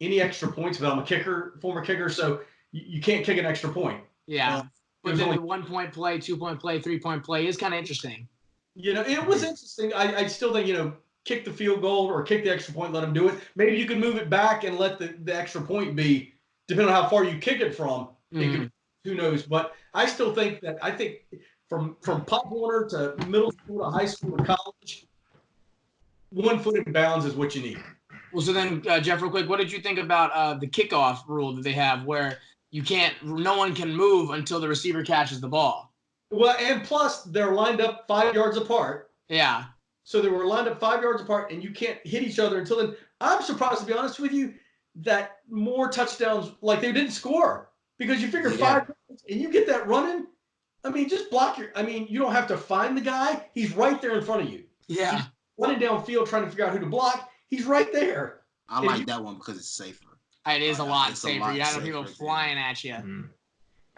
any extra points, but I'm a former kicker, so you can't kick an extra point. Yeah. But then the 1 point play, 2 point play, 3 point play is kind of interesting. It was interesting. I still think, kick the field goal or kick the extra point, let them do it. Maybe you could move it back and let the extra point be, depending on how far you kick it from. Mm-hmm. Who knows? But I still think from Pop Warner to middle school to high school to college, 1 foot in bounds is what you need. Well, so then, Jeff, real quick, what did you think about the kickoff rule that they have where no one can move until the receiver catches the ball? Well, and plus they're lined up 5 yards apart. Yeah. So they were lined up 5 yards apart, and you can't hit each other until then. I'm surprised, to be honest with you, that more touchdowns, they didn't score, because you figure 5 yards and you get that running. Just block you don't have to find the guy. He's right there in front of you. Yeah. He's running downfield trying to figure out who to block. He's right there. I like that one because it's safer. It is a lot safer. You have people flying at you. Mm-hmm.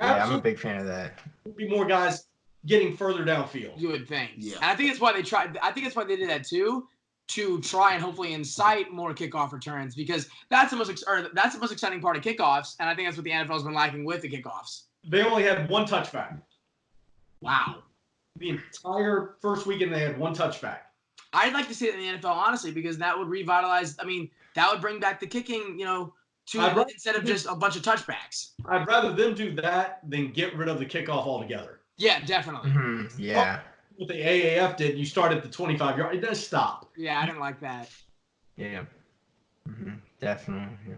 Yeah, I'm a big fan of that. There'll be more guys getting further downfield. You would think. Yeah. And I think that's why they tried. I think that's why they did that too, to try and hopefully incite more kickoff returns, because that's the most exciting part of kickoffs, and I think that's what the NFL has been lacking with the kickoffs. They only had 1 touchback. Wow. The entire first weekend they had 1 touchback. I'd like to see it in the NFL, honestly, because that would revitalize. That would bring back the kicking, instead of just a bunch of touchbacks. I'd rather them do that than get rid of the kickoff altogether. Yeah, definitely. Mm-hmm. Yeah. What the AAF did, you start at the 25-yard. It does stop. Yeah, I didn't like that. Yeah. Mm-hmm. Definitely.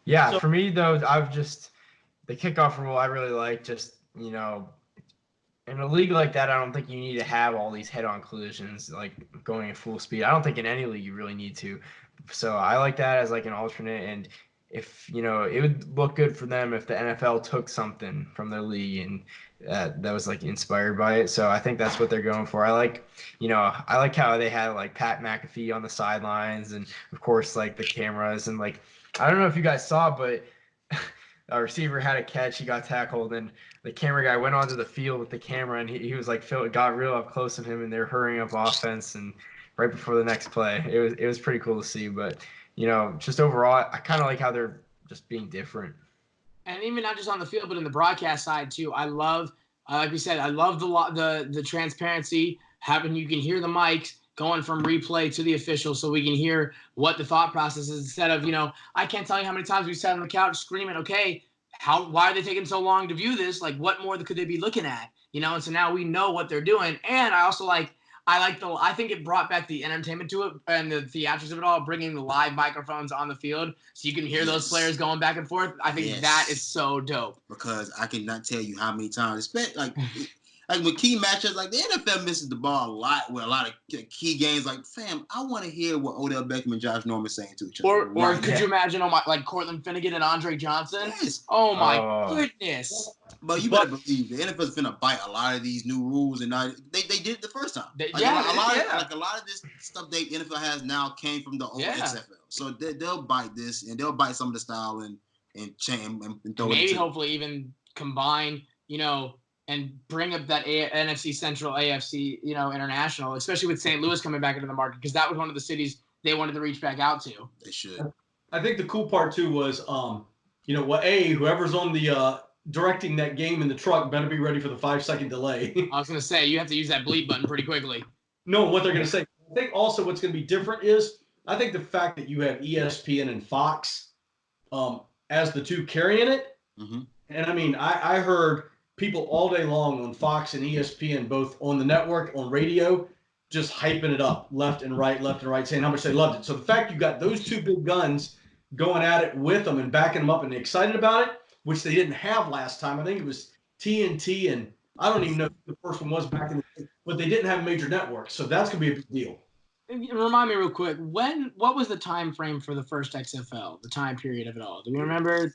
Yeah. So, for me, though, the kickoff rule I really like. Just, in a league like that, I don't think you need to have all these head-on collisions, going at full speed. I don't think in any league you really need to. So I like that as an alternate. And if, it would look good for them if the NFL took something from their league and that was inspired by it. So I think that's what they're going for. I like how they had Pat McAfee on the sidelines, and of course the cameras, and I don't know if you guys saw, but a receiver had a catch, he got tackled, and the camera guy went onto the field with the camera, and he was got real up close to him, and they're hurrying up offense and right before the next play. It was pretty cool to see, but just overall, I kind of like how they're just being different. And even not just on the field, but in the broadcast side too. I love, like we said, I love the transparency. You can hear the mics going from replay to the official, so we can hear what the thought process is, instead of, I can't tell you how many times we sat on the couch screaming, okay, why are they taking so long to view this? What more could they be looking at? And so now we know what they're doing. And I also I think it brought back the entertainment to it and the theatrics of it all, bringing the live microphones on the field so you can hear those players going back and forth. I think that is so dope. Because I cannot tell you how many times, like with key matchups, like the NFL misses the ball a lot with a lot of key games. Like, fam, I want to hear what Odell Beckham and Josh Norman saying to each other. Or could you imagine, like Cortland Finnegan and Andre Johnson? Yes. Oh my goodness. But you better believe the NFL's finna bite a lot of these new rules, and they did it the first time. A lot of this stuff the NFL has now came from the old XFL, so they'll bite this and they'll bite some of the style and change and throw maybe it. Hopefully even combine, and bring up that NFC Central, AFC, international, especially with St. Louis coming back into the market, because that was one of the cities they wanted to reach back out to. They should. I think the cool part too was, whoever's on the directing that game in the truck better be ready for the 5-second delay. I was going to say, you have to use that bleep button pretty quickly. No, what they're going to say. I think also what's going to be different is, I think the fact that you have ESPN and Fox as the two carrying it. Mm-hmm. And I mean, I heard people all day long on Fox and ESPN, both on the network, on radio, just hyping it up left and right, saying how much they loved it. So the fact you got those two big guns going at it with them and backing them up and excited about it, which they didn't have last time. I think it was TNT, and I don't even know who the first one was back in the day, but they didn't have a major network. So that's going to be a big deal. Remind me real quick, what was the time frame for the first XFL, the time period of it all? Do we remember?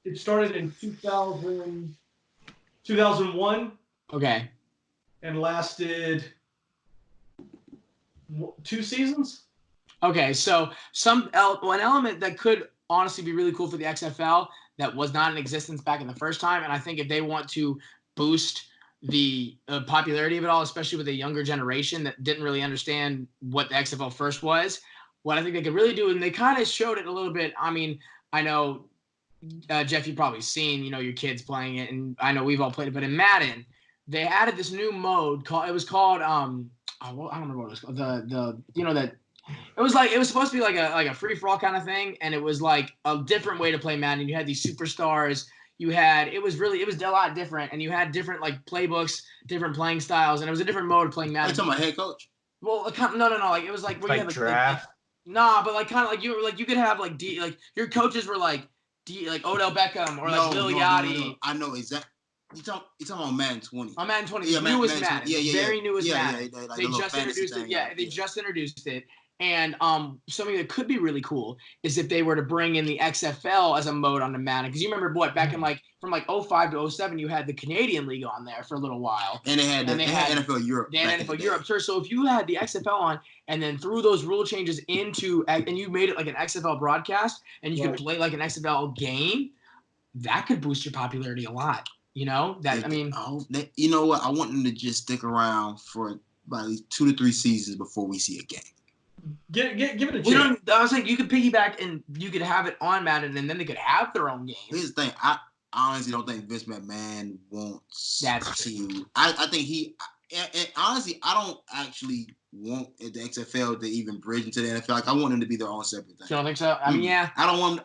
It started in 2001. Okay. And lasted 2 seasons. Okay, so one element that could honestly be really cool for the XFL that was not in existence back in the first time, and I think if they want to boost the popularity of it all, especially with a younger generation that didn't really understand what the XFL first was, what I think they could really do, and they kind of showed it a little bit. I mean, I know, Jeff, you've probably seen, your kids playing it, and I know we've all played it, but in Madden, they added this new mode called, I don't remember what it was called. It was supposed to be like a free for all kind of thing, and it was like a different way to play Madden. You had these superstars. It was a lot different, and you had different like playbooks, different playing styles, and it was a different mode of playing Madden. Are you talking about head coach? Well, no. Like it was like where you had draft. But like kind of like you could have like your coaches were like Odell Beckham or like Lil Yachty. No. I know exactly. You talking about Madden 20? On Madden 20, yeah, newest Madden. Very newest Madden. Like they just introduced it. Yeah, they just introduced it. And something that could be really cool is if they were to bring in the XFL as a mode on the Madden. Because you remember back in from 05 to 07, you had the Canadian League on there for a little while. And they had NFL Europe. They had NFL Europe, sure. So if you had the XFL on and then threw those rule changes and you made it like an XFL broadcast and you could play like an XFL game, that could boost your popularity a lot. You know what? I want them to just stick around for about 2 to 3 seasons before we see a game. Give it a chance. I was like, you could piggyback and you could have it on Madden, and then they could have their own game. Here's the thing: I honestly don't think Vince McMahon wants to. I think honestly, I don't actually want the XFL to even bridge into the NFL. Like, I want them to be their own separate thing. You don't think so? I mean, yeah. I don't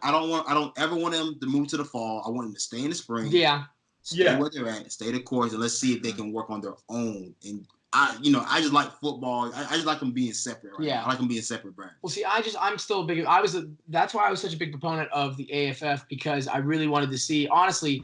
ever want them to move to the fall. I want them to stay in the spring. Yeah. Stay where they're at, stay the course, and let's see if they can work on their own. And I just like football. I just like them being separate. Right? Yeah, I like them being separate brands. Well, see, I'm still a big. That's why I was such a big proponent of the AFF, because I really wanted to see. Honestly,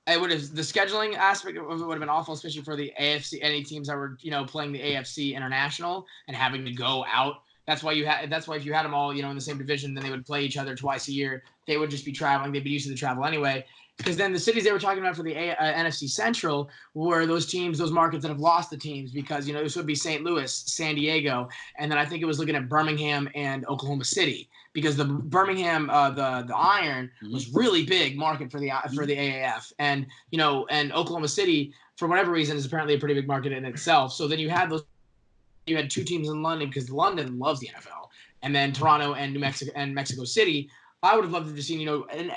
the scheduling aspect of it would have been awful, especially for the AFC. Any teams that were playing the AFC International and having to go out. That's why if you had them all in the same division, then they would play each other twice a year. They would just be traveling. They'd be used to the travel anyway. Because then the cities they were talking about for the NFC Central were those teams, those markets that have lost the teams, because this would be St. Louis, San Diego, and then I think it was looking at Birmingham and Oklahoma City, because the Birmingham the Iron was really big market for the AAF, and and Oklahoma City for whatever reason is apparently a pretty big market in itself. So then you had 2 teams in London, because London loves the NFL, and then Toronto and New Mexico and Mexico City. I would have loved to see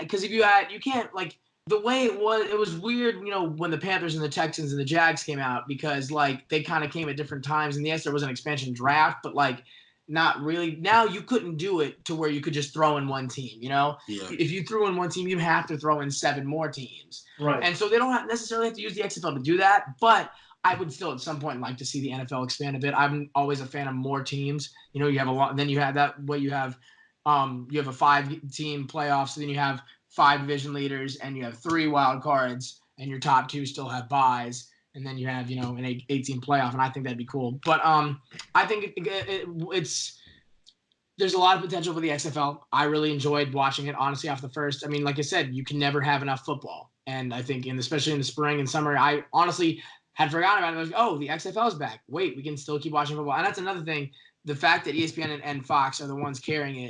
because if you can't like. The way it was weird, when the Panthers and the Texans and the Jags came out, because like they kind of came at different times. And yes, there was an expansion draft, but like not really. Now you couldn't do it to where you could just throw in one team, Yeah. If you threw in one team, you'd have to throw in 7 more teams. Right. And so they don't necessarily have to use the XFL to do that, but I would still at some point like to see the NFL expand a bit. I'm always a fan of more teams. You have a lot. Then you have that way you have a 5-team playoffs. So then you have 5 division leaders, and you have 3 wild cards, and your top 2 still have buys, and then you have an 8-team playoff, and I think that'd be cool. But I think it's there's a lot of potential for the XFL. I really enjoyed watching it, honestly, off the first. I mean, like I said, you can never have enough football, and I think especially in the spring and summer, I honestly had forgotten about it. I was like, oh, the XFL is back. Wait, we can still keep watching football. And that's another thing. The fact that ESPN and Fox are the ones carrying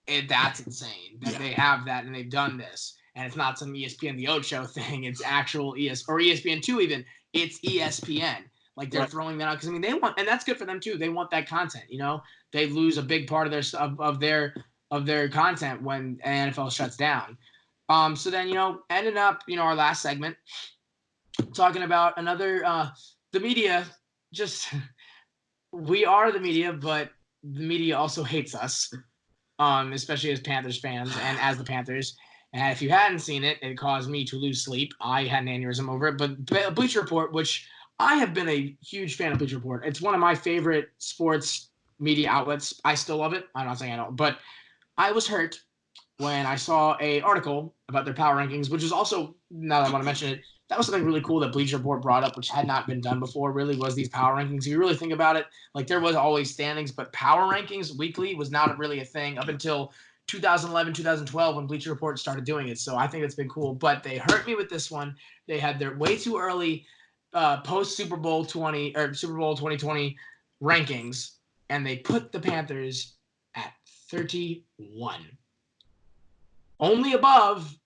it, that's insane. That they have that and they've done this. And it's not some ESPN The Ocho thing. It's actual or ESPN2 even. It's ESPN. Like they're throwing that out because they want, and that's good for them too. They want that content. They lose a big part of their content when NFL shuts down. So then ended up our last segment talking about another the media. Just we are the media, but the media also hates us, especially as Panthers fans and as the Panthers. And if you hadn't seen it, it caused me to lose sleep. I had an aneurysm over it. But Bleacher Report, which I have been a huge fan of Bleacher Report. It's one of my favorite sports media outlets. I still love it. I'm not saying I don't, but I was hurt when I saw an article about their power rankings, which is also, now that I want to mention it, that was something really cool that Bleacher Report brought up, which had not been done before, really, was these power rankings. If you really think about it, like there was always standings, but power rankings weekly was not really a thing up until 2011, 2012 when Bleacher Report started doing it. So I think it's been cool, but they hurt me with this one. They had their way too early post Super Bowl 2020 rankings, and they put the Panthers at 31, only above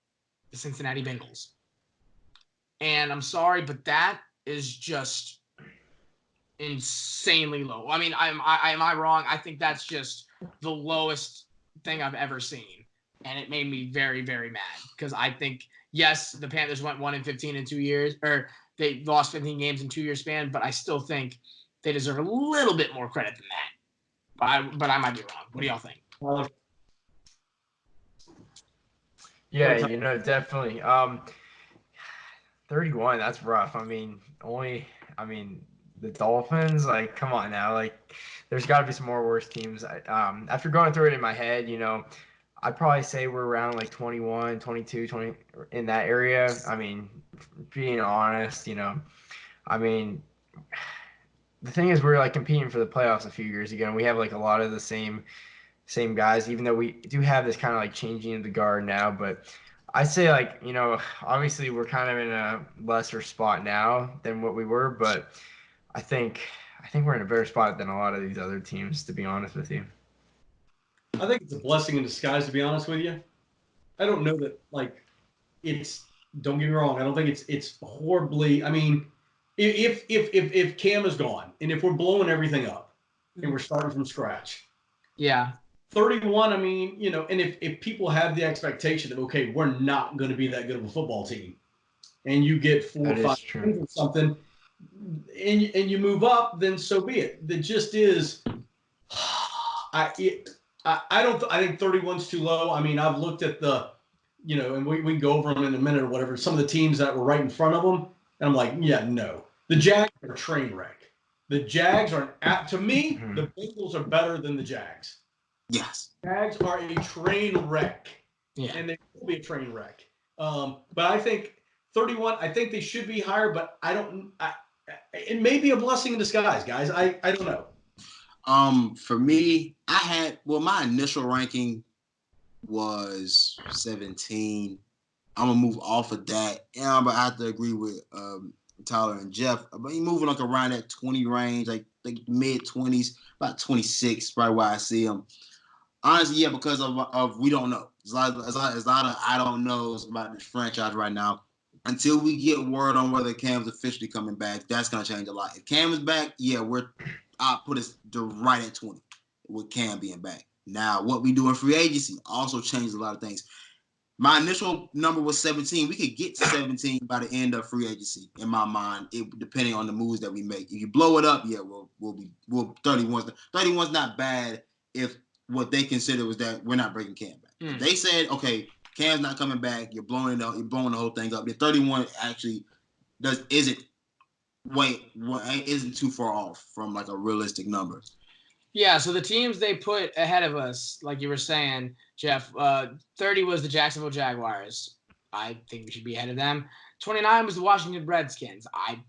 the Cincinnati Bengals. And I'm sorry, but that is just insanely low. I mean, am I wrong? I think that's just the lowest thing I've ever seen, and it made me very, very mad because I think yes, the Panthers went 1-15 in 2 years, or they lost 15 games in 2 year span, but I still think they deserve a little bit more credit than that. But I might be wrong. What do y'all think? Yeah, definitely. 31, that's rough. The Dolphins, like, come on now. Like, there's got to be some more worse teams. After going through it in my head, I'd probably say we're around like 21, 22, 20 in that area. I mean, being honest, the thing is we're like competing for the playoffs a few years ago, and we have like a lot of the same guys, even though we do have this kind of like changing of the guard now. But I say like, obviously we're kind of in a lesser spot now than what we were, but I think we're in a better spot than a lot of these other teams, to be honest with you. I think it's a blessing in disguise, to be honest with you. I don't know that, like, don't get me wrong, I don't think it's horribly, I mean, if Cam is gone and if we're blowing everything up and we're starting from scratch. Yeah. 31, I mean, and if people have the expectation that, okay, we're not going to be that good of a football team, and you get 4 or 5 wins or something, and you move up, then so be it. That just is, I think 31's too low. I mean, I've looked at the, and we can go over them in a minute or whatever, some of the teams that were right in front of them, and I'm like, yeah, no. The Jags are a train wreck. The Jags are, to me, the Bengals are better than the Jags. Yes. Jags are a train wreck. Yeah. And they will be a train wreck. But I think 31, I think they should be higher, but it may be a blessing in disguise, guys. I don't know. For me, my initial ranking was 17. I'm gonna move off of that. And I'm gonna have to agree with Tyler and Jeff. But he's moving like around that 20 range, like mid 20s, about 26, probably where I see him. Honestly, yeah, because of we don't know. There's a lot of I don't knows about this franchise right now. Until we get word on whether Cam's officially coming back, that's gonna change a lot. If Cam is back, yeah, I'll put us right at 20 with Cam being back. Now, what we do in free agency also changes a lot of things. My initial number was 17. We could get to 17 by the end of free agency. In my mind, depending on the moves that we make. If you blow it up, yeah, we'll 31. 31's not bad if what they consider was that we're not breaking Cam back. If they said, okay, Cam's not coming back, you're blowing the whole thing up. The 31 actually isn't too far off from like a realistic number. Yeah, so the teams they put ahead of us, like you were saying, Jeff, 30 was the Jacksonville Jaguars. I think we should be ahead of them. 29 was the Washington Redskins. I'm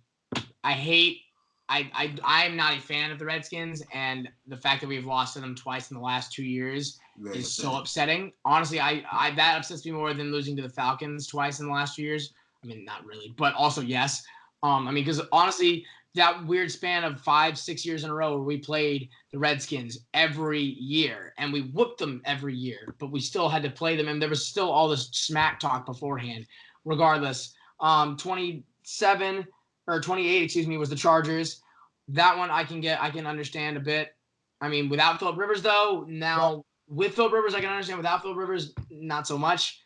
not a fan of the Redskins, and the fact that we've lost to them twice in the last 2 years is so upsetting. Honestly, that upsets me more than losing to the Falcons twice in the last 2 years. I mean, not really, but also yes. Because honestly, that weird span of 5-6 years in a row where we played the Redskins every year and we whooped them every year, but we still had to play them, and there was still all this smack talk beforehand. Regardless, 27 or 28, excuse me, was the Chargers. That one I can understand a bit. I mean, without Philip Rivers though, now with Philip Rivers I can understand. Without Philip Rivers, not so much.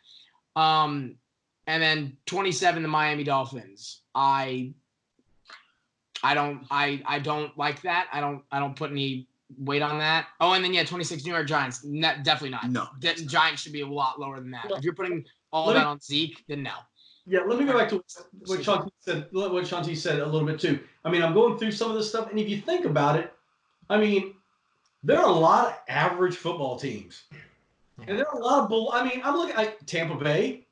And then 27, the Miami Dolphins. I don't like that. I don't put any weight on that. Oh, and then 26 New York Giants. Definitely not. No. Giants should be a lot lower than that. No. If you're putting all that on Zeke, then no. Yeah, let me go back to what Shanti said a little bit too. I mean, I'm going through some of this stuff, and if you think about it, I mean, there are a lot of average football teams, and there are a lot of I mean, I'm looking at Tampa Bay.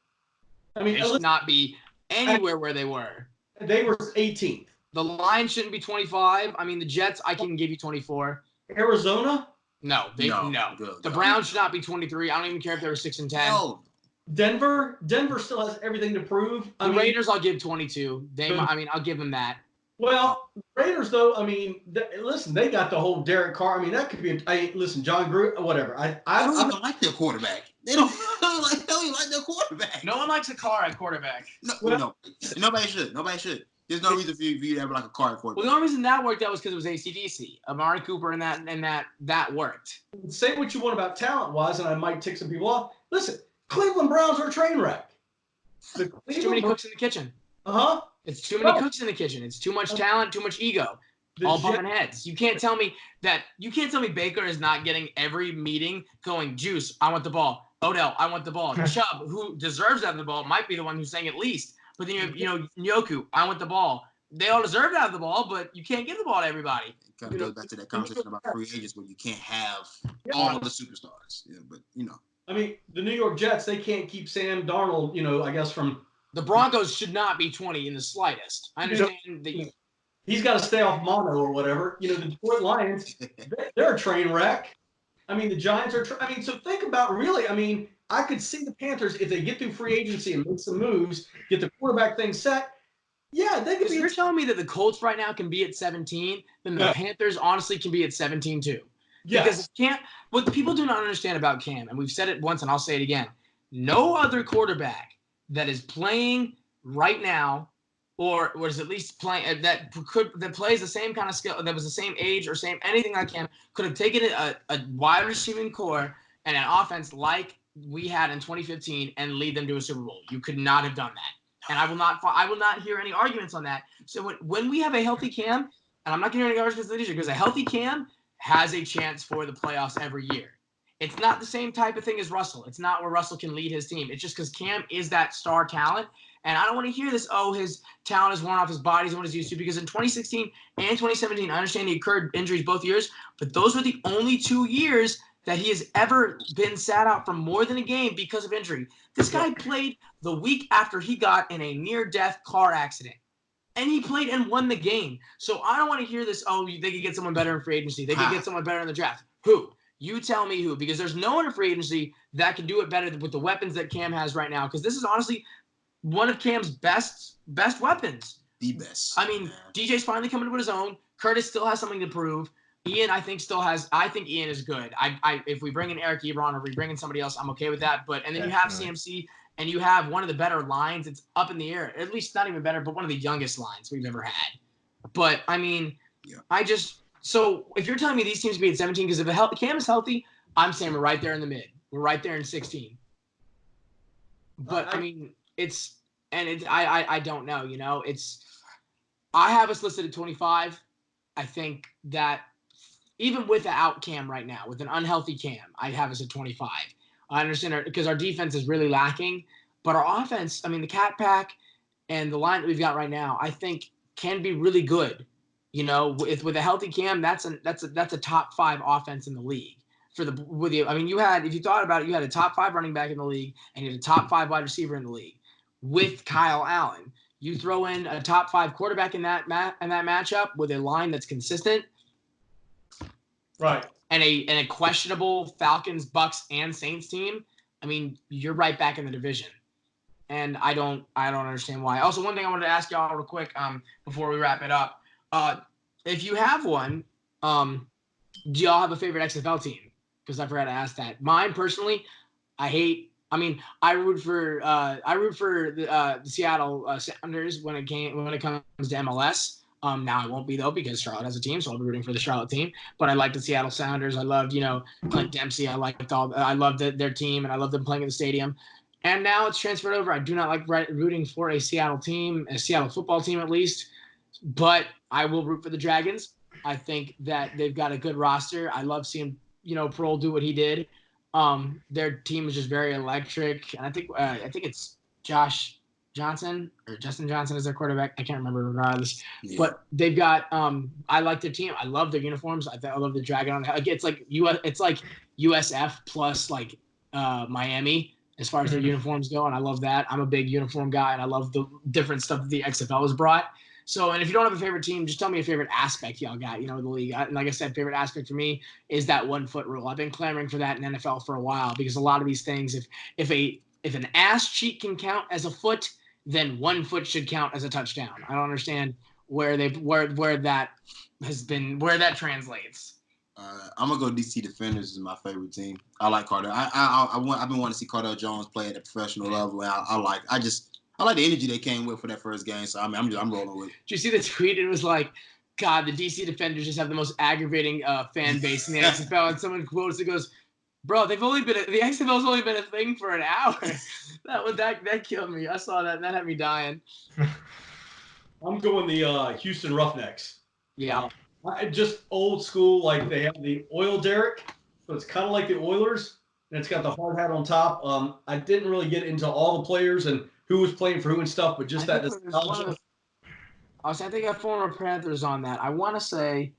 I mean, they should not be anywhere where they were. They were 18th. The line shouldn't be 25. I mean, the Jets, I can give you 24. Arizona? No. The Browns should not be 23. I don't even care if they were 6 and 10. No. Denver still has everything to prove. The Raiders, I'll give 22. I'll give them that. Well, Raiders, though, I mean, listen, they got the whole Derek Carr. I mean, that could be John Gruden, whatever. I don't even like their quarterback. They don't even like their quarterback. No one likes a Carr at quarterback. No. Nobody should. There's no reason for you to have like a Carr at quarterback. Well, the only reason that worked out was because it was AC/DC. Amari Cooper and that worked. Say what you want about talent-wise, and I might tick some people off. Listen, Cleveland Browns are a train wreck. There's too many cooks in the kitchen. Uh-huh. It's too many cooks in the kitchen. It's too much talent, too much ego. All bumping heads. You can't tell me Baker is not getting every meeting going, Juice, I want the ball. Odell, I want the ball. Chubb, who deserves to have the ball, might be the one who's saying it least. But then you have, Njoku, I want the ball. They all deserve to have the ball, but you can't give the ball to everybody. It kind of goes back to that conversation about free agents where you can't have all the superstars. Yeah, but I mean, the New York Jets, they can't keep Sam Darnold, I guess from the Broncos should not be 20 in the slightest. I understand that he's got to stay off mono or whatever. The Detroit Lions, they're a train wreck. I mean, the Giants are. So think about really. I mean, I could see the Panthers if they get through free agency and make some moves, get the quarterback thing set. Yeah, they could be. You're telling me that the Colts right now can be at 17, then the Panthers honestly can be at 17 too. Yes. Because what people do not understand about Cam, and we've said it once and I'll say it again, no other quarterback that is playing right now, or was at least playing that plays the same kind of skill, that was the same age or same anything like him, could have taken a wide receiving core and an offense like we had in 2015 and lead them to a Super Bowl. You could not have done that, and I will not hear any arguments on that. So when we have a healthy Cam, and I'm not going to hear any arguments this year, because a healthy Cam has a chance for the playoffs every year. It's not the same type of thing as Russell. It's not where Russell can lead his team. It's just because Cam is that star talent. And I don't want to hear this, his talent is worn off, his body's what he's used to. Because in 2016 and 2017, I understand he incurred injuries both years, but those were the only 2 years that he has ever been sat out for more than a game because of injury. This guy played the week after he got in a near-death car accident. And he played and won the game. So I don't want to hear this, they could get someone better in free agency. They could get someone better in the draft. Who? You tell me who, because there's no one in free agency that can do it better with the weapons that Cam has right now. Because this is honestly one of Cam's best weapons. The best. I mean, DJ's finally coming to his own. Curtis still has something to prove. Ian, I think Ian is good. If we bring in Eric Ebron or we bring in somebody else, I'm okay with that. And then you have CMC, and you have one of the better lines. It's up in the air. At least not even better, but one of the youngest lines we've ever had. But I mean, So if you're telling me these teams be at 17, because if Cam is healthy, I'm saying we're right there in the mid. We're right there in 16. But I mean, I don't know. I have us listed at 25. I think that even without Cam right now, with an unhealthy Cam, I have us at 25. I understand because our defense is really lacking, but our offense, I mean, the Cat Pack and the line that we've got right now, I think can be really good. With a healthy Cam, that's a top 5 offense in the league. If you thought about it, you had a top 5 running back in the league and you had a top 5 wide receiver in the league with Kyle Allen. You throw in a top 5 quarterback in that matchup with a line that's consistent. Right. And a questionable Falcons, Bucks, and Saints team. I mean, you're right back in the division. And I don't understand why. Also, one thing I wanted to ask y'all real quick before we wrap it up. If you have one, do y'all have a favorite XFL team? Because I forgot to ask that. Mine personally, I root for the Seattle Sounders when it comes to MLS. Now I won't be though because Charlotte has a team, so I'll be rooting for the Charlotte team. But I like the Seattle Sounders. I loved, Clint Dempsey. I loved their team, and I love them playing in the stadium. And now it's transferred over. I do not like rooting for a Seattle team, a Seattle football team at least. But I will root for the Dragons. I think that they've got a good roster. I love seeing Pearl do what he did. Their team is just very electric, and I think it's Josh Johnson or Justin Johnson is their quarterback. I can't remember regardless. Yeah. But they've got I like their team. I love their uniforms. I love the Dragon on it. It's like USF plus like Miami as far as their uniforms go, and I love that. I'm a big uniform guy, and I love the different stuff that the XFL has brought. So, and if you don't have a favorite team, just tell me a favorite aspect y'all got, the league. And like I said, favorite aspect for me is that 1 foot rule. I've been clamoring for that in NFL for a while because a lot of these things, if an ass cheek can count as a foot, then 1 foot should count as a touchdown. I don't understand where that translates. I'm gonna go DC Defenders is my favorite team. I like Cardell. I've been wanting to see Cardell Jones play at a professional level, and I like the energy they came with for that first game. So I'm rolling with it. Did you see the tweet? It was like, God, the DC Defenders just have the most aggravating fan base in the XFL. And someone quotes it, goes, "Bro, the XFL's only been a thing for an hour." that killed me. I saw that. And that had me dying. I'm going the Houston Roughnecks. Yeah. Just old school, like they have the oil derrick, so it's kind of like the Oilers, and it's got the hard hat on top. I didn't really get into all the players and who was playing for who and stuff, but just that nostalgia. I think I have former Panthers on that. I want to say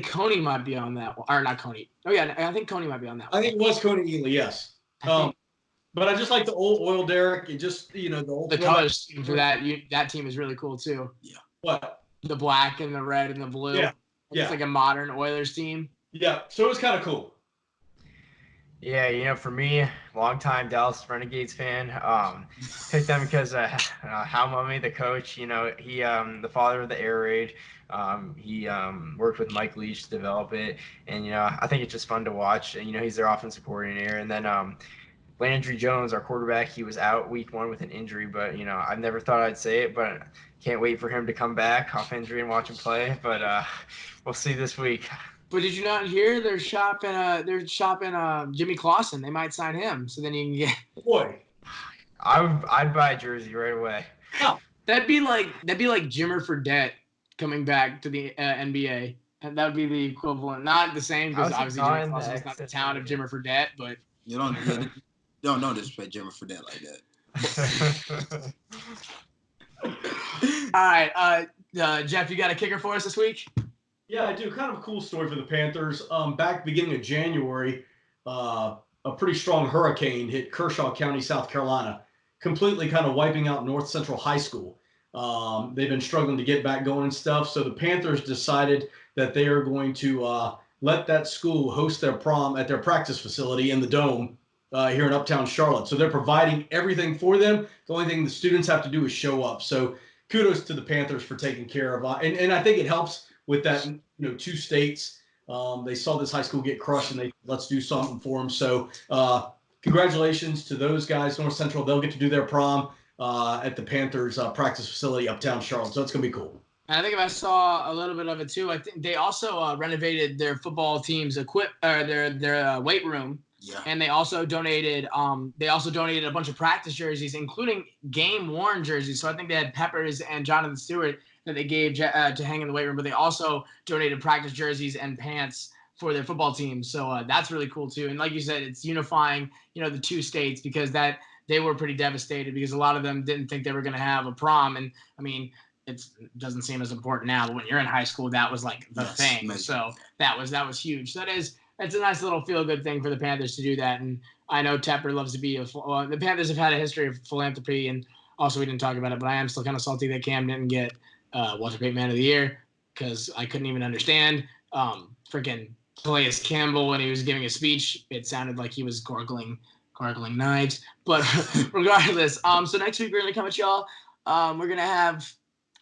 Coney might be on that one. Or not Coney. Oh, yeah, I think Coney might be on that one. I think it was Coney Ely, yes. But I just like the old oil derrick. It just, the old. The colors for that team is really cool, too. Yeah. What? The black and the red and the blue. Yeah. It's like a modern Oilers team. Yeah, so it was kind of cool. Yeah, for me, longtime Dallas Renegades fan, picked them because Hal Mumme, the coach, he the father of the air raid, he worked with Mike Leach to develop it, and I think it's just fun to watch. And he's their offensive coordinator, and then Landry Jones, our quarterback, he was out week 1 with an injury, but I never thought I'd say it, but can't wait for him to come back off injury and watch him play. But we'll see this week. But did you not hear they're shopping Jimmy Clausen? They might sign him, so then you can get. Boy, I'd buy a jersey right away. Oh, that'd be like Jimmer Fredette coming back to the NBA, and that would be the equivalent. Not the same because obviously Jimmy Clausen is not the talent of Jimmer Fredette, but you don't disrespect Jimmer Fredette like that. All right, Jeff, you got a kicker for us this week? Yeah, I do. Kind of a cool story for the Panthers. Back beginning of January, a pretty strong hurricane hit Kershaw County, South Carolina, completely kind of wiping out North Central High School. They've been struggling to get back going and stuff. So the Panthers decided that they are going to let that school host their prom at their practice facility in the Dome here in Uptown Charlotte. So they're providing everything for them. The only thing the students have to do is show up. So kudos to the Panthers for taking care of and I think it helps with that, 2 states. They saw this high school get crushed, and let's do something for them. So congratulations to those guys, North Central. They'll get to do their prom at the Panthers practice facility uptown Charlotte. So it's going to be cool. And I think I saw a little bit of it, too. I think they also renovated their football team's their weight room. Yeah. And they also donated a bunch of practice jerseys, including game-worn jerseys. So I think they had Peppers and Jonathan Stewart that they gave to hang in the weight room, but they also donated practice jerseys and pants for their football team. So that's really cool too. And like you said, it's unifying, the two states, because they were pretty devastated because a lot of them didn't think they were going to have a prom. And I mean, it doesn't seem as important now, but when you're in high school, that was like the thing. Amazing. So that was huge. So it's a nice little feel-good thing for the Panthers to do that. And I know Tepper loves to be the Panthers have had a history of philanthropy, and also we didn't talk about it, but I am still kind of salty that Cam didn't get Walter Payton Man of the Year, because I couldn't even understand freaking Calais Campbell when he was giving a speech. It sounded like he was gargling knives. But regardless, so next week we're going to come at y'all. We're going to have,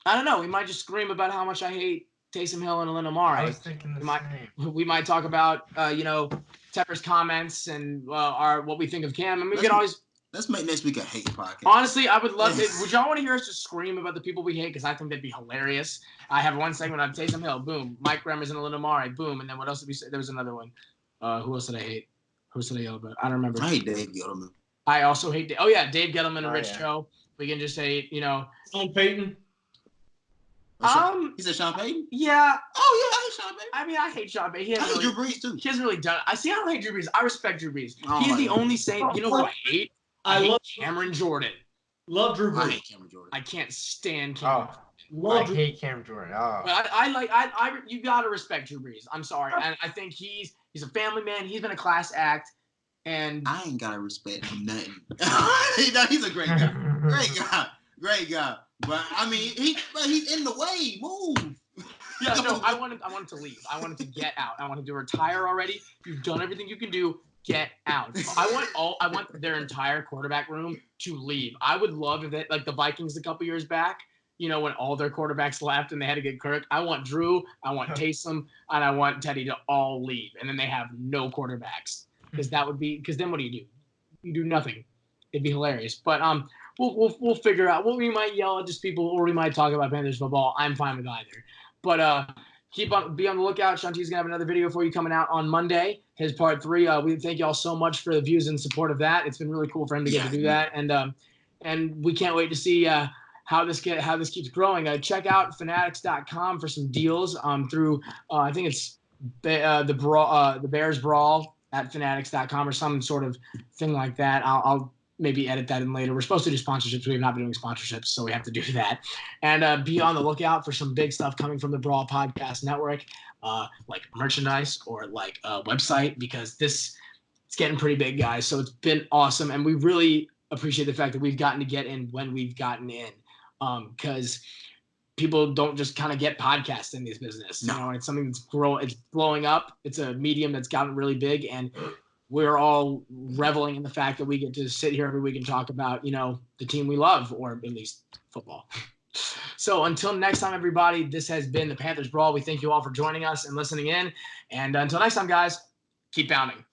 I don't know, we might just scream about how much I hate Taysom Hill and Alin Amari. I was thinking the same. We might talk about, Tepper's comments and what we think of Cam. I mean, we can always. Let's make next week a hate podcast. Honestly, I would love it. Would y'all want to hear us just scream about the people we hate? Because I think that'd be hilarious. I have one segment on Taysom Hill, boom. Mike Remmers and Alin Amari, boom. And then what else did we say? There was another one. Who else did I hate? Who else did I yell about? I don't remember. I hate Dave Gettleman. I also hate Dave Gettleman and Rich Joe. We can just say, Sean Payton. He said Sean Payton? Yeah. Oh, yeah, I hate Sean Payton. I mean, I hate Sean Payton. I hate Drew Brees, too. He hasn't really done it. I don't hate Drew Brees. I respect Drew Brees. Oh, He's the only Saint. You know who I hate? I hate Cameron Jordan. Love Drew Brees. I hate Cameron Jordan. I can't stand Cameron. I hate Cameron Jordan. Oh. But you gotta respect Drew Brees. I'm sorry. And I think he's a family man. He's been a class act. And I ain't gotta respect him nothing. He's a great guy. Great guy. But I mean, he's in the way. Move. Yeah, no, I want him to leave. I want him to get out. I want him to retire already. You've done everything you can do. Get out. I want their entire quarterback room to leave. I would love if they, like the Vikings a couple years back, when all their quarterbacks left and they had to get Kirk. I want Drew, I want Taysom, and I want Teddy to all leave, and then they have no quarterbacks. Because then what do? You do nothing. It'd be hilarious. But we'll figure out. We might yell at just people, or we might talk about Panthers football. I'm fine with either. But be on the lookout. Shanti's gonna have another video for you coming out on Monday. His part 3. We thank y'all so much for the views and support of that. It's been really cool for him to get to do that, and we can't wait to see how this keeps growing. Check out fanatics.com for some deals through I think it's the Bears Brawl at fanatics.com or some sort of thing like that. I'll maybe edit that in later. We're supposed to do sponsorships. We have not been doing sponsorships, so we have to do that. And be on the lookout for some big stuff coming from the Brawl Podcast Network, like merchandise or like a website, because it's getting pretty big, guys. So it's been awesome, and we really appreciate the fact that we've gotten to get in when we've gotten in, because people don't just kind of get podcasts in this business. No. It's something that's it's blowing up. It's a medium that's gotten really big, and we're all reveling in the fact that we get to sit here every week and talk about, the team we love, or at least football. So until next time, everybody, this has been the Panthers Brawl. We thank you all for joining us and listening in. And until next time, guys, keep bounding.